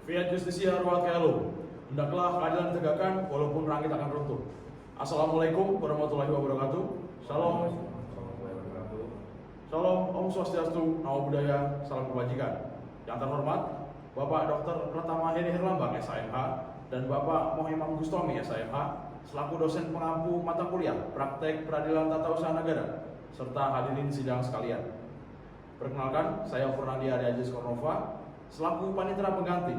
Fiat Justisia Ruat Kelo, hendaklah keadilan ditegakkan walaupun langit akan runtuh. Assalamualaikum warahmatullahi wabarakatuh. Shalom. Shalom, Om Swastiastu, Namo Buddhaya, salam kebajikan. Yang terhormat, Bapak Dr. Pratama Heri Herlambang, SHMH, dan Bapak Mohimam Gustomi, SHMH, selaku dosen pengampu mata kuliah Praktek Peradilan Tata Usaha Negara, serta hadirin sidang sekalian. Perkenalkan, saya Purnandi Arya Kornova, selaku panitera pengganti.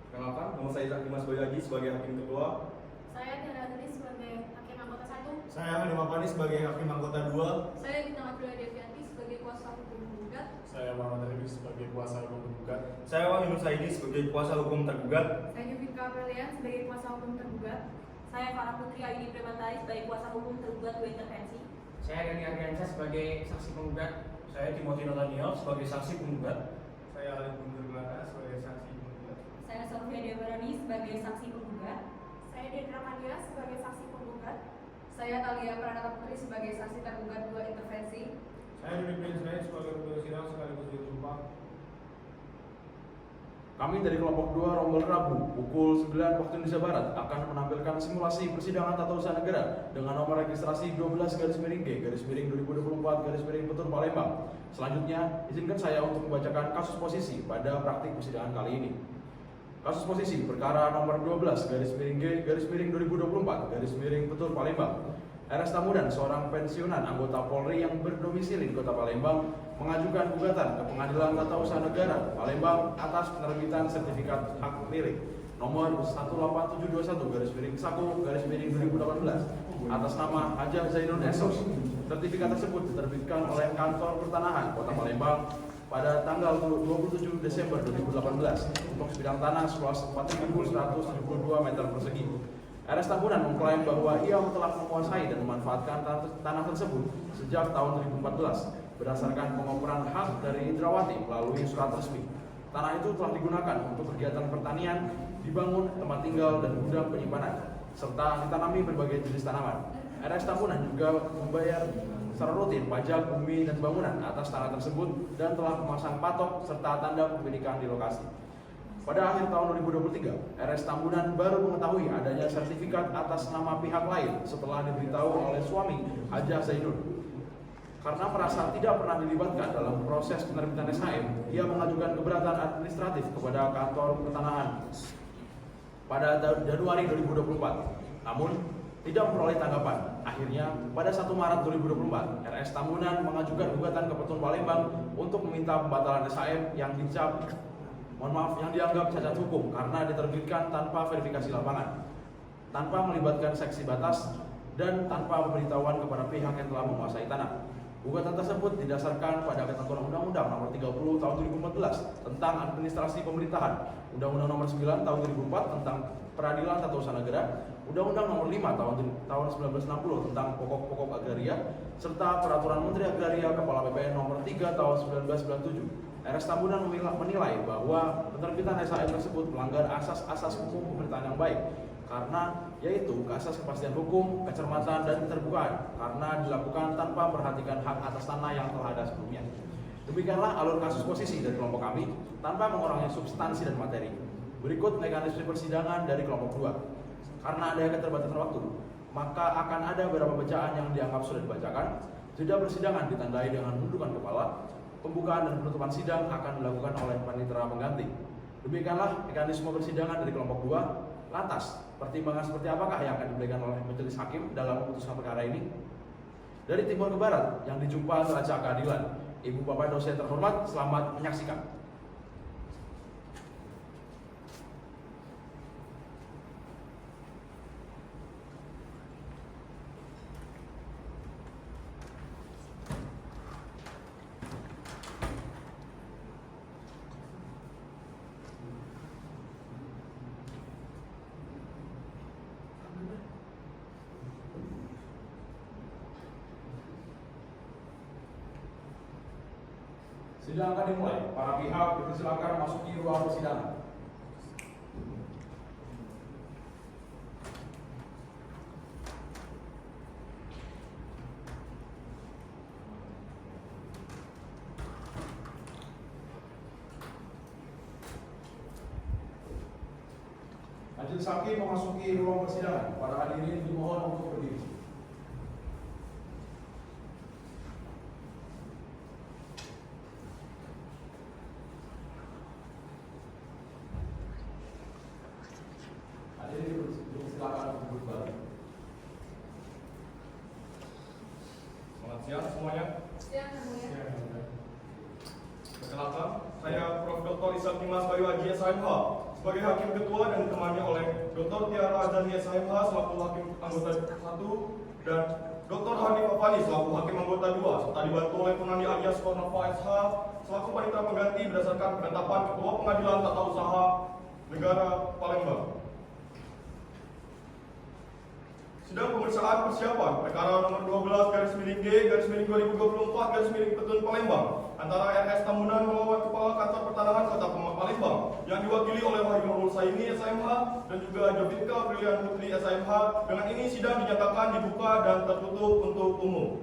Perkenalkan, nama saya Zaki Mas Boyaji sebagai Hakim Ketua. Saya Tiara Denis sebagai Hakim Anggota 1. Saya Andi Mapani sebagai Hakim Anggota 2. Saya Bintang Abdullah Devianti sebagai kuasa hukum penggugat. Saya Muhammad Arifin sebagai kuasa hukum penggugat. Saya Wahyu Saidi sebagai kuasa hukum tergugat. Saya Yuvika Aprilian sebagai kuasa hukum tergugat. Saya Farah Putri Aini Prematari sebagai kuasa hukum tergugat 2 intervensi. Saya Dani Ardiansyah sebagai saksi penggugat. Saya Timothy Nathaniel sebagai saksi penggugat. Saya Alif Guntur Belanda sebagai saksi penggugat. Saya Sofia Dewarani sebagai saksi penggugat. Saya Dendra Madia sebagai saksi penggugat. Saya Talia Pranata Putri sebagai saksi tergugat 2 intervensi. Saya Dudi Prince Ray sebagai ketua sidang sekaligus juru sumpah. Kami dari kelompok 2 Rombel Rabu pukul 9 waktu Indonesia Barat akan menampilkan simulasi persidangan tata usaha negara dengan nomor registrasi 12/G/2024 Petun Palembang. Selanjutnya, izinkan saya untuk membacakan kasus posisi pada praktik persidangan kali ini. Kasus posisi perkara nomor 12/G/2024 Petun Palembang. RS Tamudan, seorang pensiunan anggota Polri yang berdomisili di Kota Palembang, mengajukan gugatan ke Pengadilan Tata Usaha Negara Palembang atas penerbitan sertifikat hak milik nomor 18721/1/2018 atas nama Haja Zainun Esos. Sertifikat tersebut diterbitkan oleh Kantor Pertanahan Kota Palembang pada tanggal 27 Desember 2018 untuk sebidang tanah seluas 4.172 meter persegi. RS Tamudan mengklaim bahwa ia telah menguasai dan memanfaatkan tanah tersebut sejak tahun 2014 berdasarkan pengoperan hak dari Indrawati melalui surat resmi. Tanah itu telah digunakan untuk kegiatan pertanian, dibangun tempat tinggal dan gudang penyimpanan, serta ditanami berbagai jenis tanaman. RS Tamudan juga membayar secara rutin pajak bumi dan bangunan atas tanah tersebut dan telah memasang patok serta tanda kepemilikan di lokasi. Pada akhir tahun 2023, RS Tamudan baru mengetahui adanya sertifikat atas nama pihak lain setelah diberitahu oleh suami Haja Zainun. Karena merasa tidak pernah dilibatkan dalam proses penerbitan SHM, ia mengajukan keberatan administratif kepada Kantor Pertanahan pada Januari 2024. Namun, tidak memperoleh tanggapan. Akhirnya, pada 1 Maret 2024, RS Tamudan mengajukan gugatan ke Petun Palembang untuk meminta pembatalan SHM yang dianggap cacat hukum karena diterbitkan tanpa verifikasi lapangan, tanpa melibatkan seksi batas, dan tanpa pemberitahuan kepada pihak yang telah menguasai tanah. Gugatan tersebut didasarkan pada ketentuan Undang-Undang Nomor 30 Tahun 2014 tentang Administrasi Pemerintahan, Undang-Undang Nomor 9 Tahun 2004 tentang Peradilan Tata Usaha Negara, Undang-Undang Nomor 5 Tahun 1960 tentang Pokok-pokok Agraria, serta Peraturan Menteri Agraria Kepala BPN Nomor 3 Tahun 1997. RS Tamudan menilai bahwa penerbitan SHM tersebut melanggar asas-asas hukum pemerintahan yang baik, karena yaitu asas kepastian hukum, kecermatan, dan keterbukaan, karena dilakukan tanpa memperhatikan hak atas tanah yang telah ada sebelumnya. Demikianlah alur kasus posisi dari kelompok kami, tanpa mengurangi substansi dan materi. Berikut mekanisme persidangan dari kelompok 2. Karena ada keterbatasan waktu, maka akan ada beberapa bacaan yang dianggap sudah dibacakan. Jeda persidangan ditandai dengan menundukkan kepala. Pembukaan dan penutupan sidang akan dilakukan oleh panitera pengganti. Demikianlah mekanisme persidangan dari kelompok 2. Lantas, pertimbangan seperti apakah yang akan diberikan oleh majelis hakim dalam memutuskan perkara ini? Dari timur ke barat, yang dijumpa neraca keadilan. Ibu bapak dosen terhormat, selamat menyaksikan. Sidang akan dimulai. Para pihak dipersilakan masuki ruang persidangan. Majelis hakim memasuki ruang persidangan. Para hadirin dimohon untuk berdiri. Hadirin dipersilakan untuk duduk kembali. Selamat siang semuanya. Siang, Yang Mulia. Perkenalkan, saya Prof. Dr. Ishak Dimas Bayu Haji SHMH sebagai Hakim Ketua dan ditemani oleh Dr. Tiara Azani SHMH selaku Hakim Anggota 1 dan Dr. Hanif Afani selaku Hakim Anggota 2 serta dibantu oleh Punandi alias Kornova SH selaku Panitera Pengganti berdasarkan penetapan Ketua Pengadilan Tata Usaha Negara Palembang. Sidang pemeriksaan persiapan perkara nomor 12/G/2024/Petun Palembang antara RS Tambunan melawan Kepala Kantor Pertanahan Kota Palembang yang diwakili oleh Wahyu Nurul Saini SHMH dan juga Jovinka Brilian Putri SHMH. Dengan ini sidang dinyatakan dibuka dan tertutup untuk umum.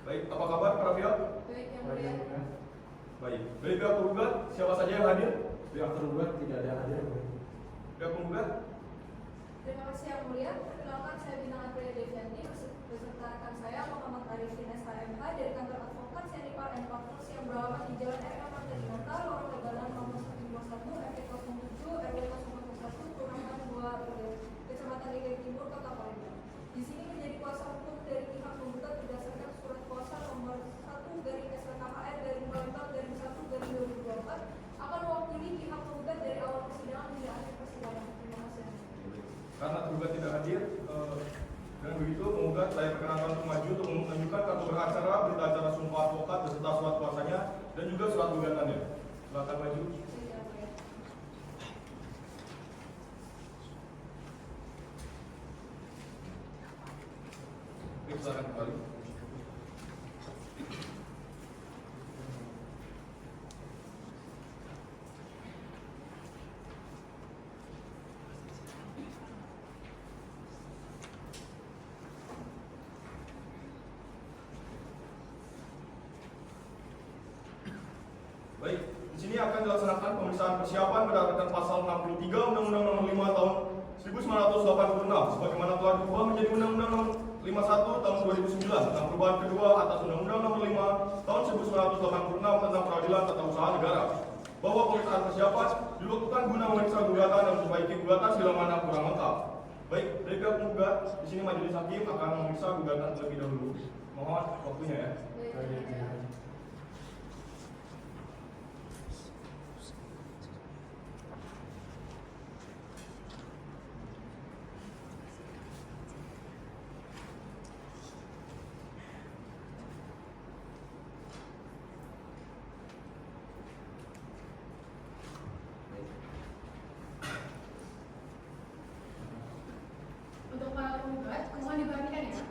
Baik, apa kabar para pihak? Baik, Yang Mulia. Baik, dari pihak tergugat siapa saja yang hadir? Pihak tergugat tidak ada yang hadir. Pihak penggugat? Terima kasih Yang Mulia. Perkenalkan saya Bintang Aprilia Devianti beserta rekan saya Muhammad Arifin SHMH dari kantor advokat Senipar & Partners yang beralamat di Jalan RK Martinata, Lorong Lebaran nomor 121, RT 07, RW 041, Kelurahan 2 Kecamatan Ligai Timur, Kota Palembang. Di sini menjadi kuasa hukum dari pihak penggugat berdasarkan surat kuasa nomor 1/SLKHR/Palembang/1/2024 akan mewakili pihak penggugat dari awal persidangan hingga akhir persidangan. Terima kasih. Karena tergugat tidak hadir, dan begitu penggugat saya perkenalkan untuk maju untuk menunjukkan kartu beracara, berita acara sumpah advokat beserta surat kuasanya dan juga surat gugatannya. Silakan maju. Silakan kembali. Baik, di sini akan dilaksanakan pemeriksaan persiapan berdasarkan pasal 63 Undang-Undang Nomor 5 Tahun 1986 sebagaimana telah diubah menjadi Undang-Undang Nomor 51 Tahun 2009 tentang perubahan kedua atas Undang-Undang Nomor 5 Tahun 1986 tentang Peradilan Tata Usaha Negara, bahwa pemeriksaan persiapan dilakukan guna memeriksa gugatan dan memperbaiki gugatan bila mana kurang lengkap. Baik, dari pihak penggugat, di sini majelis hakim akan memeriksa gugatan terlebih dahulu. Mohon waktunya ya. Baik. Untuk para penggugat, mohon diperhatikan ya.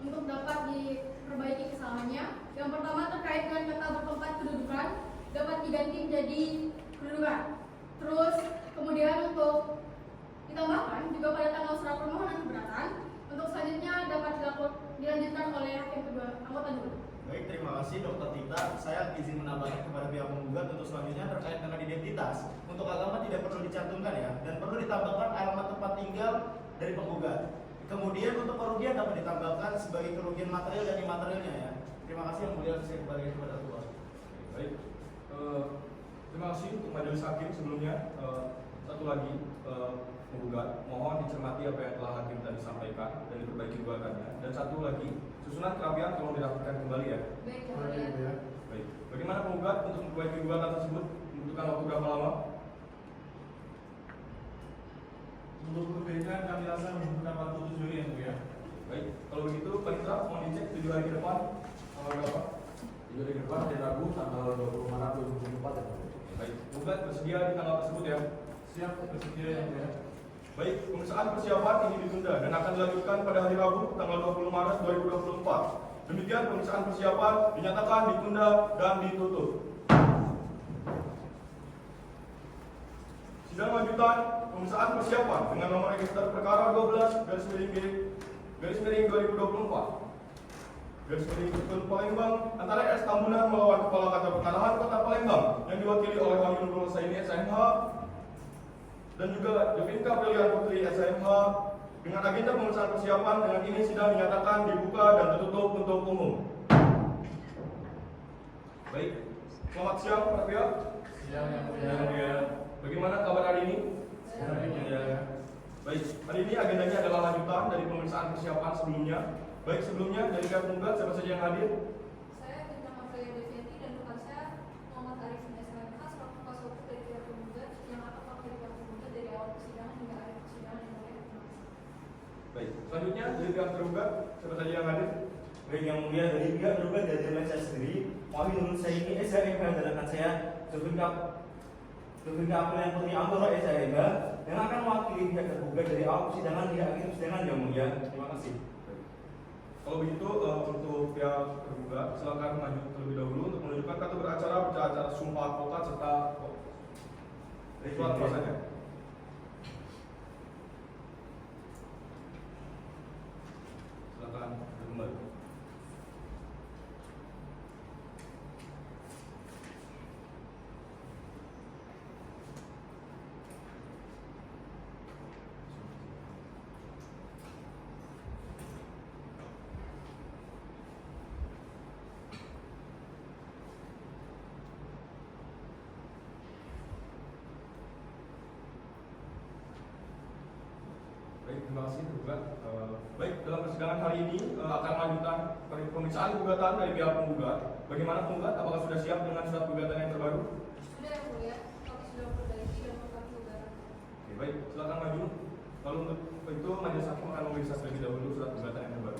Untuk dapat diperbaiki kesalahannya, yang pertama terkait dengan kata bertempat kedudukan dapat diganti menjadi kedudukan. Terus kemudian untuk ditambahkan juga pada tanggal surat permohonan keberatan, untuk selanjutnya dapat dilanjutkan oleh hakim kedua anggota dulu. Baik, terima kasih Dr. Tita. Saya izin menambahkan kepada pihak penggugat untuk selanjutnya terkait dengan identitas. Untuk agama tidak perlu dicantumkan ya, dan perlu ditambahkan alamat tempat tinggal dari penggugat. Kemudian untuk kerugian dapat ditambahkan sebagai kerugian material dan imaterialnya ya. Terima kasih yang mulia, saya kembali kepada ketua. Baik, terima kasih untuk majelis hakim sebelumnya. Satu lagi, penggugat mohon dicermati apa yang telah hakim tadi sampaikan dan diperbaiki gugatannya. Dan satu lagi, susunan kerapian tolong didapatkan kembali ya. Baik, Yang Mulia. Baik, bagaimana penggugat untuk memperbaiki gugatan tersebut? Membutuhkan waktu berapa lama? Untuk perbaikan kami rasa membutuhkan waktu 7 hari yang mulia. Baik, kalau begitu Panitra mohon dicek 7 hari ke depan tanggal berapa? 7 hari ke depan hari Rabu tanggal 20 Maret 2024 ya. Baik, penggugat bersedia di tanggal tersebut ya. Siap bersedia yang mulia. Baik, pemeriksaan persiapan ini ditunda dan akan dilanjutkan pada hari Rabu tanggal 20 Maret 2024. Demikian pemeriksaan persiapan dinyatakan ditunda dan ditutup. Sidang lanjutan pemeriksaan persiapan dengan nomor register perkara 12/G/2024. Garis miring Ketun Palembang antara RS Tambunan melawan Kepala Kantor Pertanahan Kota Palembang yang diwakili oleh Wahyu Nurul Saini SMH dan juga Devinka Brilian Putri SMH dengan agenda pemeriksaan persiapan. Dengan ini sidang dinyatakan dibuka dan tertutup untuk umum. Baik, selamat siang para pihak. Siang yang mulia. Ya. Bagaimana kabar hari ini? Siang yang mulia. Baik, hari ini agendanya adalah lanjutan dari pemeriksaan persiapan sebelumnya. Baik, sebelumnya dari pihak penggugat siapa saja yang hadir? Saya Bintang Aprilia Devianti dan rekan saya Muhammad Arifin SMH selaku kuasa hukum dari pihak penggugat yang akan mewakili pihak penggugat dari awal persidangan hingga akhir persidangan yang mulia. Baik, selanjutnya dari pihak tergugat siapa saja yang hadir? Baik, yang mulia dari pihak tergugat dari jalan saya sendiri, Wahyu Nurul Saini SMH dan rekan saya Devinka Aprilia Putri Amboro SMH yang akan mewakili pihak tergugat dari awal persidangan hingga akhir persidangan yang mulia. Terima kasih. Kalau begitu untuk pihak tergugat silakan maju terlebih dahulu untuk menunjukkan kartu beracara sumpah advokat serta surat kuasanya. Silakan kembali. Baik, terima kasih tergugat. Baik, dalam persidangan hari ini akan lanjutan pemeriksaan gugatan dari pihak penggugat. Bagaimana penggugat? Apakah sudah siap dengan surat gugatan yang terbaru? Sudah yang mulia, kami sudah memperbaiki dan melengkapi gugatan. Oke, baik, silakan maju. Lalu untuk itu majelis hakim akan memeriksa terlebih dahulu surat gugatan yang terbaru.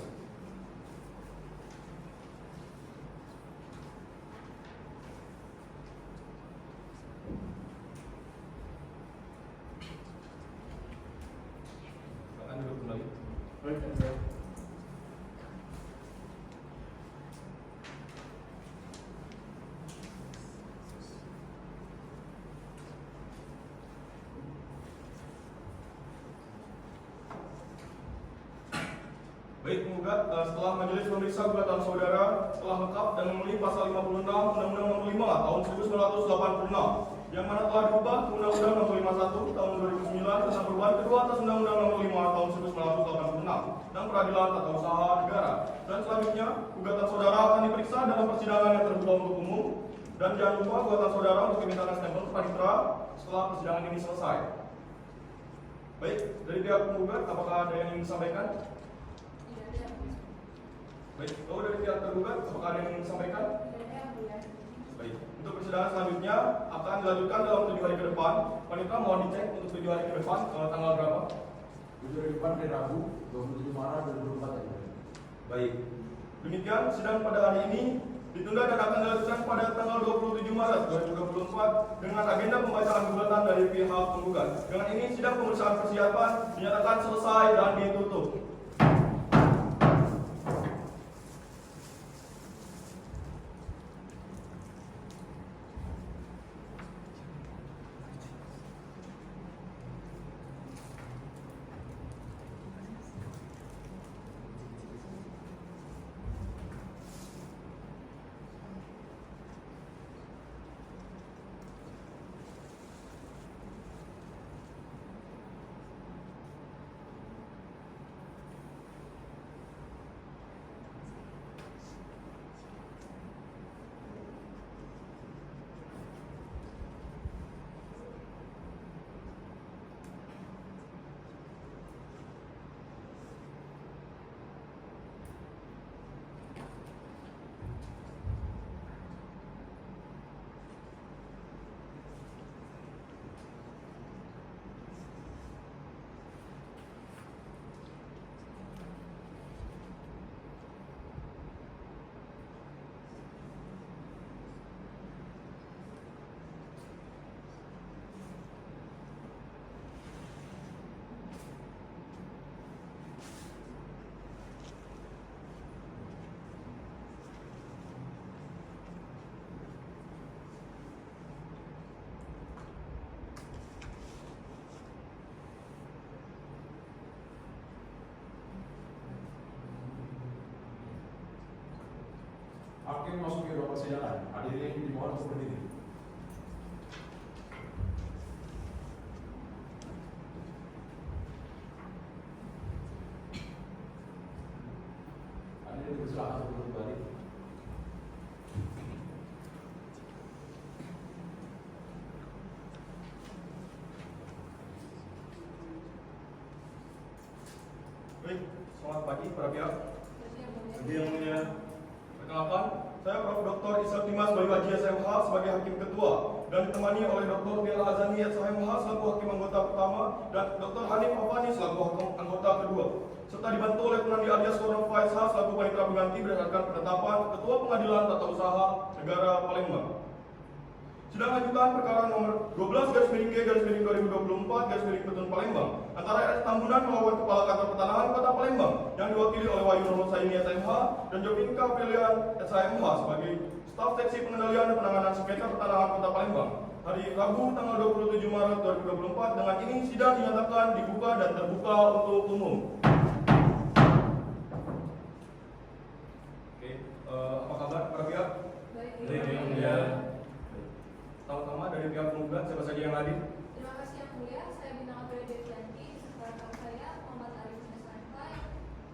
Silakan duduk kembali. Baik, yang mulia. Baik, penggugat, setelah majelis memeriksa gugatan saudara telah lengkap dan memenuhi pasal 56 Undang-Undang Nomor 5 Tahun 1986 yang mana telah diubah ke Undang-Undang Nomor 51 Tahun 2009 tentang perubahan kedua atas Undang-Undang Nomor 5 Tahun 1986 tentang Peradilan Tata Usaha Negara. Dan selanjutnya, gugatan saudara akan diperiksa dalam persidangan yang terbuka untuk umum. Dan jangan lupa gugatan saudara untuk dimintakan stempel ke panitera setelah persidangan ini selesai. Baik, dari pihak penggugat, apakah ada yang ingin disampaikan? Tidak ada yang mulia. Baik, lalu dari pihak tergugat, apakah ada yang ingin disampaikan? Tidak ada yang mulia. Baik, untuk persidangan selanjutnya akan dilanjutkan dalam 7 hari ke depan. Panitera mohon dicek untuk 7 hari ke depan, tanggal berapa? 7 hari depan hari Rabu 27 Maret 2024 ya. Baik, demikian sidang pada hari ini ditunda dan akan dilanjutkan pada tanggal 27 Maret 2024 dengan agenda pembacaan gugatan dari pihak penggugat. Dengan ini sidang pemeriksaan persiapan dinyatakan selesai dan ditutup. Hakim memasuki ruang persidangan. Hadirin dimohon untuk berdiri. Hadirin dipersilakan untuk duduk kembali. Baik, selamat pagi para pihak. Jadi Yang mulia, perkenalkan, saya Prof. Dr. Ishak Dimas Bayu Haji SMH sebagai Hakim Ketua dan ditemani oleh Dr. Bella Azani SMH selaku Hakim Anggota Pertama dan Dr. Hanif Afani selaku Hakim Anggota Kedua, serta dibantu oleh Penandi alias Korang Faisal selaku Panitera Pengganti berdasarkan penetapan Ketua Pengadilan Tata Usaha Negara Palembang. Sidang lanjutan perkara nomor 12/G/2024/Petun Palembang antara RS Tambunan melawan Kepala Kantor Pertanahan Kota Palembang yang diwakili oleh Wahyu Nur Saini SMH dan Jovinka Aprilian SMH sebagai staf seksi pengendalian dan penanganan sengketa pertanahan Kota Palembang hari Rabu tanggal 27 Maret 2024. Dengan ini sidang dinyatakan dibuka dan terbuka untuk umum. Oke, apa kabar para pihak? baik. Pertama-tama dari pihak penggugat, siapa saja yang hadir? Terima kasih yang mulia, saya Bintang Aprilia Devianti, beserta rekan saya Muhammad Arif SMK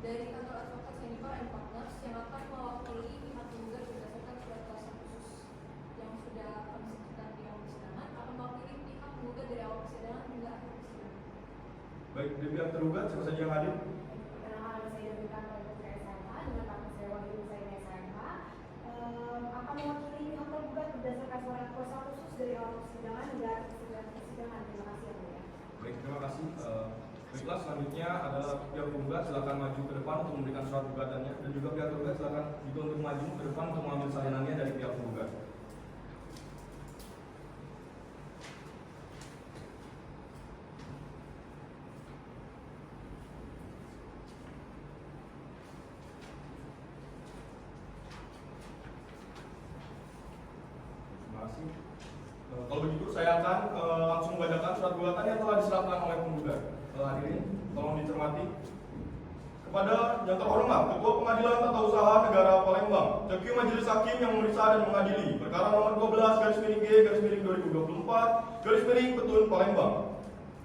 dari kantor advokat Senior and Partners yang akan mewakili pihak penggugat berdasarkan surat kuasa khusus yang sudah kami sebutkan di awal persidangan, akan mewakili pihak penggugat dari awal persidangan hingga akhir persidangan. Baik, dari pihak tergugat, siapa saja yang hadir? Perkenalkan, saya Devianti Bayu Putri SMK dengan partner saya Wahyu Husaini SMK akan mewakili pihak tergugat berdasarkan surat kuasa khusus dari awal persidangan hingga akhir persidangan. Terima kasih yang mulia. Baik, terima kasih. Baiklah, selanjutnya adalah pihak penggugat silakan maju ke depan untuk memberikan surat gugatannya dan juga pihak tergugat silakan juga untuk maju ke depan untuk mengambil salinannya dari pihak penggugat. Terima kasih. Kalau begitu saya akan langsung membacakan surat gugatan yang telah diserahkan oleh penggugat. Hadirin, tolong dicermati. Kepada yang terhormat Ketua Pengadilan Tata Usaha Negara Palembang, Cekui Majelis Hakim yang memeriksa dan mengadili perkara nomor 12/G/2024/Petun Palembang.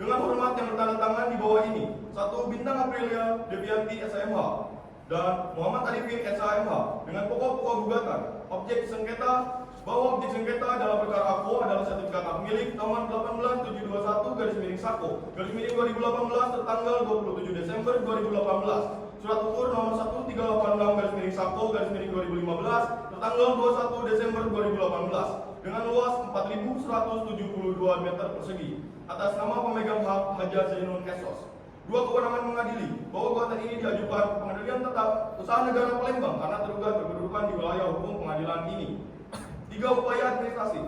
Dengan hormat yang bertanda tangan di bawah ini, 1 Bintang Aprilia Devianti SMH dan Muhammad Arifin SMH dengan pokok-pokok gugatan. Objek sengketa bahwa objek sengketa dalam perkara Aquo adalah sertifikat hak milik nomor 18721/Sako/2018 tertanggal 27 Desember 2018, surat ukur nomor 1386/Sako/2015 tertanggal 21 Desember 2018 dengan luas 4.172 meter persegi atas nama pemegang hak Haja Zainul Kesos. Dua kewenangan mengadili bahwa gugatan ini diajukan ke Pengadilan Tata Usaha Negara Palembang karena tergugat berkedudukan di wilayah hukum pengadilan ini. 3 upaya administrasi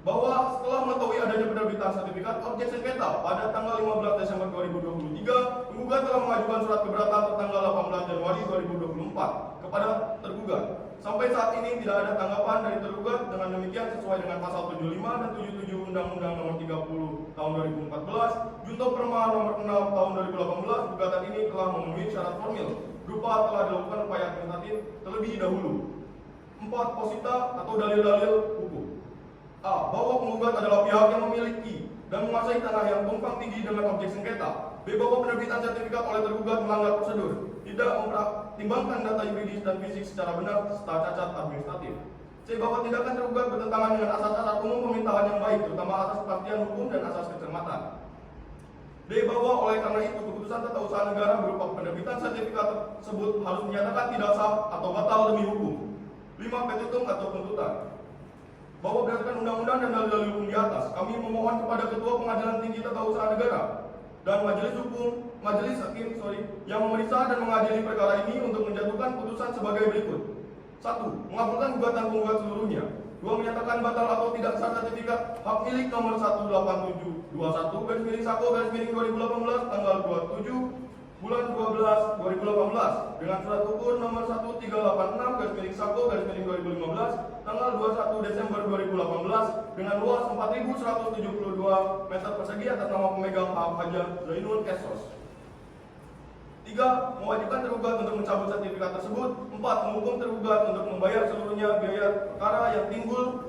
bahwa setelah mengetahui adanya penerbitan sertifikat objek sengketa pada tanggal 15 Desember 2023, penggugat telah mengajukan surat keberatan tertanggal 18 Januari 2024 kepada tergugat. Sampai saat ini tidak ada tanggapan dari tergugat. Dengan demikian sesuai dengan pasal 75 dan 77 Undang-Undang Nomor 30 Tahun 2014, Junto Perma Nomor 6 Tahun 2018, gugatan ini telah memenuhi syarat formil berupa telah dilakukan upaya administratif terlebih dahulu. 4. Posita atau dalil-dalil hukum. A. Bahwa penggugat adalah pihak yang memiliki dan menguasai tanah yang tumpang tindih dengan objek sengketa. B. Bahwa penerbitan sertifikat oleh tergugat melanggar prosedur, tidak mempertimbangkan data yuridis dan fisik secara benar serta cacat administratif. C. Bahwa tindakan tergugat bertentangan dengan asas-asas umum pemerintahan yang baik, terutama asas kepastian hukum dan asas kecermatan. D. Bahwa oleh karena itu keputusan tata usaha negara berupa penerbitan sertifikat tersebut harus menyatakan tidak sah atau batal demi hukum. 5. Petitum atau tuntutan. Bahwa berdasarkan undang-undang dan dalil-dalil hukum di atas, kami memohon kepada Ketua Pengadilan Tinggi Tata Usaha Negara dan Majelis Hakim yang memeriksa dan mengadili perkara ini untuk menjatuhkan putusan sebagai berikut. 1. Mengabulkan gugatan penggugat seluruhnya. 2. Menyatakan batal atau tidak sah sertifikat hak milik nomor 18721/Sako/2018 tanggal 27 bulan 12 2018 dengan surat ukur nomor 1386/Sako/2015 tanggal 21 Desember 2018 dengan luas 4.172 meter persegi atas nama pemegang hak Haja Zainul Kesos. 3. Mewajibkan tergugat untuk mencabut sertifikat tersebut. 4. Menghukum tergugat untuk membayar seluruhnya biaya perkara yang timbul.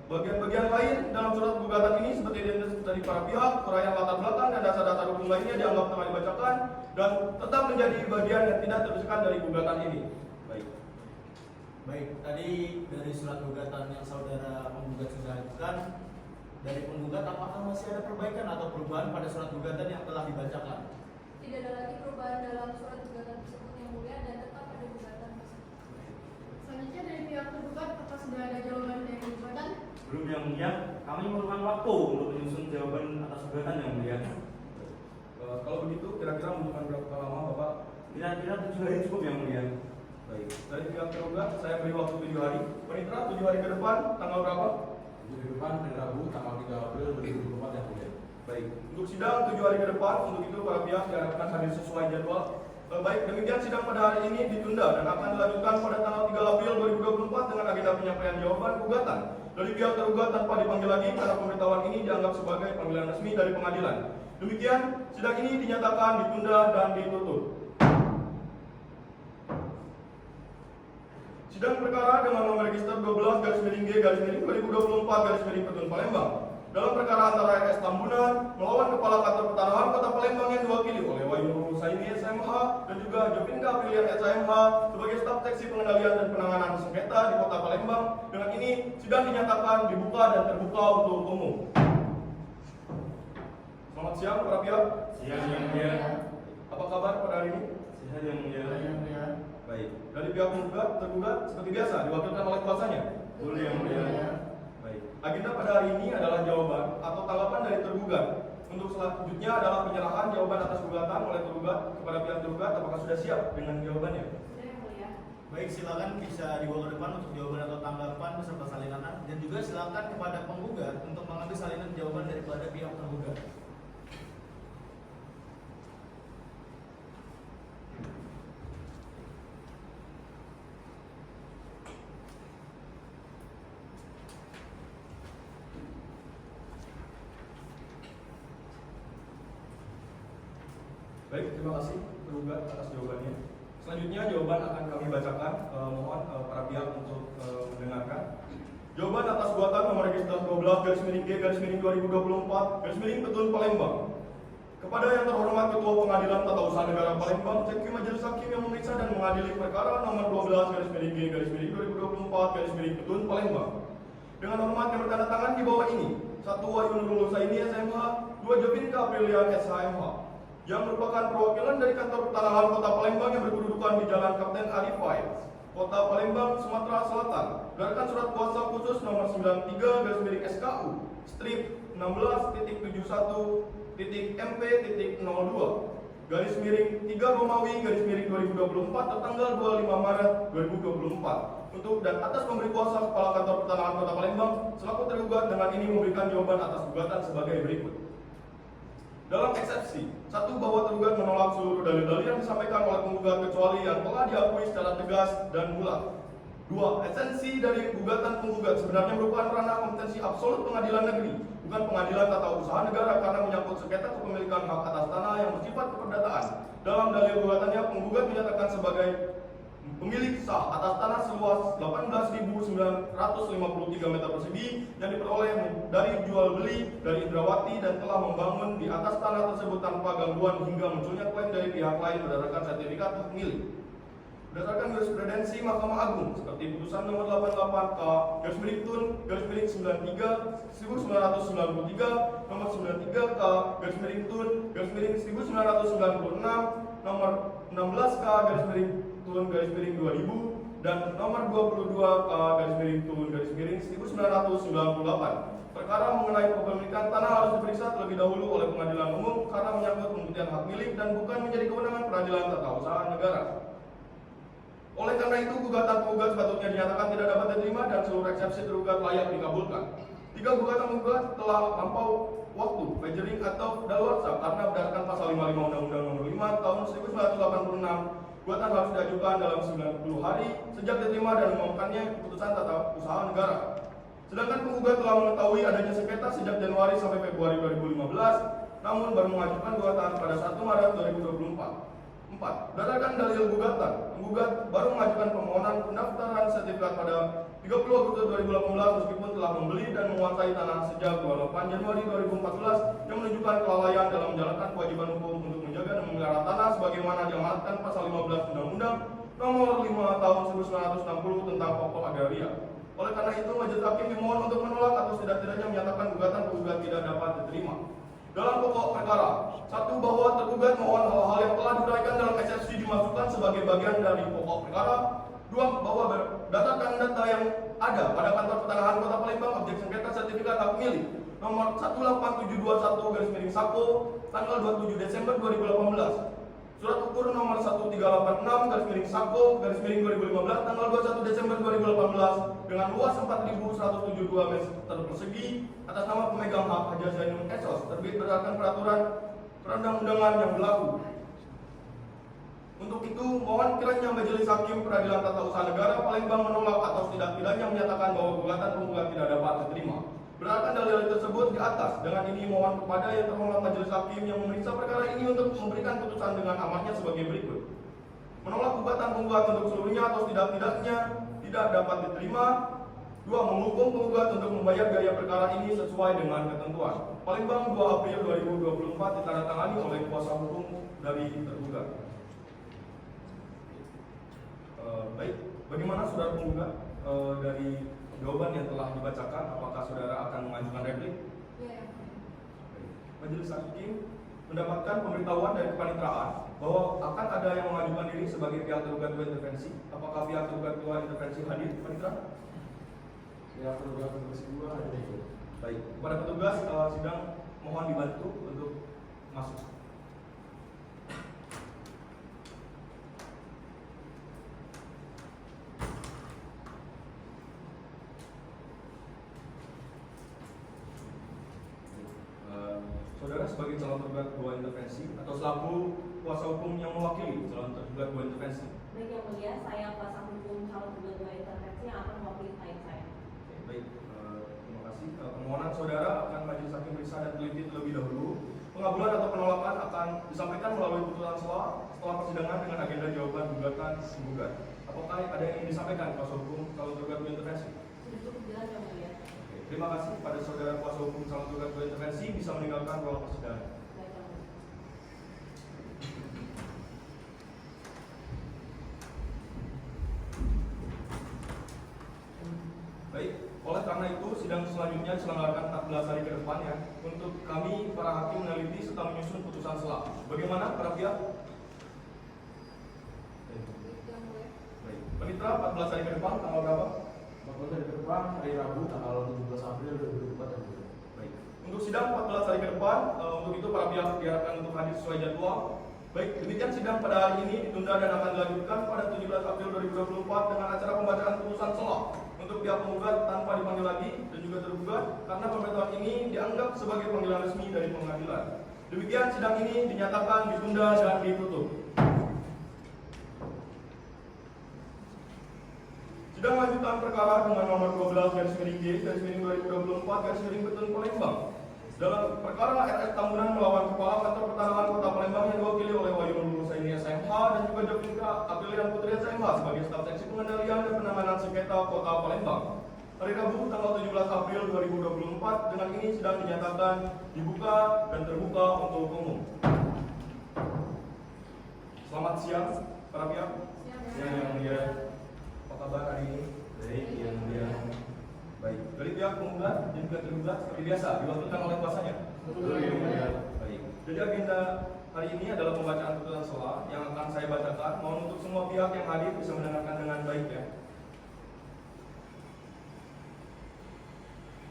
Bagian-bagian lain dalam surat gugatan ini seperti dari para pihak, uraian latar belakang dan dasar-dasar hukum lainnya dianggap telah dibacakan dan tetap menjadi bagian yang tidak terpisahkan dari gugatan ini. Baik, tadi dari surat gugatan yang saudara penggugat sudah lakukan, dari penggugat apakah masih ada perbaikan atau perubahan pada surat gugatan yang telah dibacakan? Tidak ada lagi perubahan dalam surat gugatan tersebut yang mulia dan tetap ada gugatan tersebut. Selanjutnya dari pihak tergugat, apakah sudah ada jawaban dari gugatan? Belum yang mulia, kami memerlukan waktu untuk menyusun jawaban atas gugatan yang mulia. Kalau begitu, kira-kira membutuhkan berapa lama, Bapak? Kira-kira 7 hari cukup yang mulia. Baik, dari pihak tergugat, saya beri waktu 7 hari. Panitera, 7 hari ke depan, tanggal berapa? Minggu depan hari Rabu tanggal 3 April 2024 yang mulia. Baik, untuk sidang 7 hari ke depan, untuk itu para pihak diharapkan hadir sesuai jadwal. Baik, demikian sidang pada hari ini ditunda dan akan dilanjutkan pada tanggal 3 April 2024 dengan agenda penyampaian jawaban gugatan dari pihak tergugat tanpa dipanggil lagi karena pemberitahuan ini dianggap sebagai panggilan resmi dari pengadilan. Demikian, sidang ini dinyatakan ditunda dan ditutup. Sidang perkara dengan nomor register 12/G/2024/Petun Palembang dalam perkara antara RS Tambunan melawan Kepala Kantor Pertanahan Kota Palembang yang diwakili oleh Wahyu Nurul Saini SMH dan juga Jovinka Aprilian SMH sebagai staf seksi pengendalian dan penanganan sengketa di Kota Palembang. Dengan ini sidang dinyatakan dibuka dan terbuka untuk umum. Selamat siang para pihak. Siang yang mulia. Apa kabar pada hari ini? Sehat yang mulia. Baik. Dari pihak tergugat seperti biasa diwakilkan oleh kuasanya. Boleh yang mulia. Baik. Agenda pada hari ini adalah jawaban atau tanggapan dari tergugat. Untuk selanjutnya adalah penyerahan jawaban atas gugatan oleh tergugat kepada pihak tergugat. Apakah sudah siap dengan jawabannya? Sudah yang mulia. Baik, silakan bisa dibawa ke depan untuk jawaban atau tanggapan beserta salinan, dan juga silakan kepada penggugat untuk mengambil salinan jawaban daripada pihak tergugat. Baik, terima kasih tergugat atas jawabannya. Selanjutnya jawaban akan kami bacakan. Mohon para pihak untuk mendengarkan. Jawaban atas gugatan nomor register 12/G/2024/Petun Palembang. Kepada yang terhormat Ketua Pengadilan Tata Usaha Negara Palembang, Cekui Majelis Hakim yang memeriksa dan mengadili perkara nomor 12/G/2024/Petun Palembang. Dengan hormat yang bertanda tangan di bawah ini: 1. Wahyu Nurul Saini SMH, 2. Jovinka Aprilian SHMH, yang merupakan perwakilan dari Kantor Pertanahan Kota Palembang yang berkedudukan di Jalan Kapten Arifai, Kota Palembang, Sumatera Selatan, berdasarkan surat kuasa khusus nomor 93/SKU strip 16.2001.MP.02/3 Romawi /2024 tertanggal 25 Maret 2024 untuk dan atas memberi kuasa Kepala Kantor Pertanahan Kota Palembang selaku tergugat dengan ini memberikan jawaban atas gugatan sebagai berikut. Dalam eksepsi, 1. Bahwa tergugat menolak seluruh dalil-dalil yang disampaikan oleh penggugat kecuali yang telah diakui secara tegas dan bulat. 2. Esensi dari gugatan penggugat sebenarnya merupakan ranah kompetensi absolut pengadilan negeri, bukan pengadilan tata usaha negara karena menyangkut sengketa kepemilikan hak atas tanah yang bersifat keperdataan. Dalam dalil gugatannya, penggugat menyatakan sebagai pemilik sah atas tanah seluas 18.953 meter persegi yang diperoleh dari jual beli dari Indrawati dan telah membangun di atas tanah tersebut tanpa gangguan hingga munculnya klaim dari pihak lain berdasarkan sertifikat hak milik. Berdasarkan jurisprudensi Mahkamah Agung seperti putusan nomor 88K/93/1993, nomor 93K/1996, nomor 16K/2000 dan nomor 22K/1998. Perkara mengenai kepemilikan tanah harus diperiksa terlebih dahulu oleh pengadilan umum karena menyangkut pembuktian hak milik dan bukan menjadi kewenangan peradilan tata usaha negara. Oleh karena itu, gugatan penggugat sepatutnya dinyatakan tidak dapat diterima dan seluruh eksepsi tergugat layak dikabulkan. 3. Gugatan penggugat telah lampau waktu pejering atau daluarsa karena berdasarkan pasal 55 Undang-Undang Nomor 5 Tahun 1986, gugatan harus diajukan dalam 90 hari sejak diterima dan mengumumkannya keputusan tata usaha negara. Sedangkan penggugat telah mengetahui adanya sengketa sejak Januari sampai Februari 2015 namun baru mengajukan gugatan pada 1 Maret 2024. 4. Berdasarkan dalil gugatan, penggugat baru mengajukan permohonan pendaftaran sertifikat pada 30 Agustus 2018 meskipun telah membeli dan menguasai tanah sejak 28 Januari 2014 yang menunjukkan kelalaian dalam menjalankan kewajiban hukum untuk menjaga dan memelihara tanah sebagaimana diamanatkan pasal 15 Undang-Undang Nomor 5 Tahun 1960 tentang pokok agraria. Oleh karena itu, majelis hakim dimohon untuk menolak atau setidak-tidaknya menyatakan gugatan penggugat tidak dapat diterima. Dalam pokok perkara, 1. Bahwa tergugat mohon hal-hal yang telah diuraikan dalam eksepsi dimasukkan sebagai bagian dari pokok perkara. 2. Bahwa berdasarkan data yang ada pada kantor pertanahan Kota Palembang, objek sengketa sertifikat hak milik nomor 18721-Sako tanggal 27 Desember 2018. Surat ukur nomor 1386-Sako-2015 tanggal 21 Desember 2018 dengan luas 4.172 meter persegi atas nama pemegang hak Haji Zainul Esos terbit berdasarkan peraturan perundang-undangan yang berlaku. Untuk itu, mohon kiranya Majelis Hakim Peradilan Tata Usaha Negara Palembang menolak atau setidak-tidaknya menyatakan bahwa gugatan penggugat tidak dapat diterima. Berdasarkan dalil tersebut di atas, dengan ini mohon kepada yang terhormat Majelis Hakim yang memeriksa perkara ini untuk memberikan putusan dengan amatnya sebagai berikut. Menolak gugatan penggugat untuk seluruhnya atau setidak-tidaknya tidak dapat diterima. 2. Menghukum penggugat untuk membayar biaya perkara ini sesuai dengan ketentuan. Palembang 2 April 2024 ditandatangani oleh kuasa hukum dari tergugat. Baik, bagaimana saudara penggugat dari jawaban yang telah dibacakan? Apakah saudara akan mengajukan replik? Ya. Majelis Hakim mendapatkan pemberitahuan dari kepaniteraan bahwa akan ada yang mengajukan diri sebagai pihak tergugat dua intervensi. Apakah pihak tergugat dua intervensi hadir, panitera? Pihak tergugat intervensi 2 hadir. Baik, kepada petugas sidang mohon dibantu untuk masuk. Saudara sebagai calon tergugat dua intervensi atau selaku kuasa hukum yang mewakili calon tergugat dua intervensi. Baik yang mulia, saya kuasa hukum calon tergugat dua intervensi yang akan mewakili klien saya. Oke, baik, terima kasih. Permohonan saudara akan majelis hakim periksa dan teliti terlebih dahulu. Pengabulan atau penolakan akan disampaikan melalui putusan setelah persidangan dengan agenda jawaban gugatan penggugat. Apakah ada yang ingin disampaikan kuasa hukum calon tergugat dua intervensi? Sudah cukup jelas yang mulia. Terima kasih kepada saudara kuasa hukum calon tergugat dua intervensi bisa meninggalkan ruang persidangan. Baik yang mulia. Baik, oleh karena itu sidang selanjutnya diselenggarakan 14 hari ke depan ya, untuk kami para hakim meneliti serta menyusun putusan sela. Bagaimana para pihak? Baik, panitera 14 hari ke depan tanggal berapa? 14 hari ke depan, hari Rabu tanggal 17 April 2024. Baik, untuk sidang 14 hari ke depan, untuk itu para pihak diharapkan untuk hadir sesuai jadwal. Baik, demikian sidang pada hari ini ditunda dan akan dilanjutkan pada 17 April 2024 dengan acara pembacaan putusan sela untuk pihak penggugat tanpa dipanggil lagi dan juga tergugat karena pemberitahuan ini dianggap sebagai panggilan resmi dari pengadilan. Demikian sidang ini dinyatakan ditunda dan ditutup. Sidang lanjutan perkara dengan nomor 12/G/2024/Petun Palembang. Dalam perkara RS Tambunan melawan Kepala Kantor Pertanahan Kota Palembang yang diwakili oleh Wahyu Nurul Husaini SMH dan juga Jovika Aprilian Putri SMH sebagai staf seksi pengendalian dan penanganan sengketa Kota Palembang. Hari Rabu tanggal 17 April 2024 dengan ini sidang dinyatakan dibuka dan terbuka untuk umum. Selamat siang para pihak. Yang mulia. Apa kabar hari ini? Baik, yang mulia. Baik, dari pihak penggugat dan juga tergugat seperti biasa diwakilkan oleh kuasanya. Betul, yang mulia. Baik. Jadi agenda hari ini adalah pembacaan putusan sela yang akan saya bacakan. Mohon untuk semua pihak yang hadir bisa mendengarkan dengan baik ya.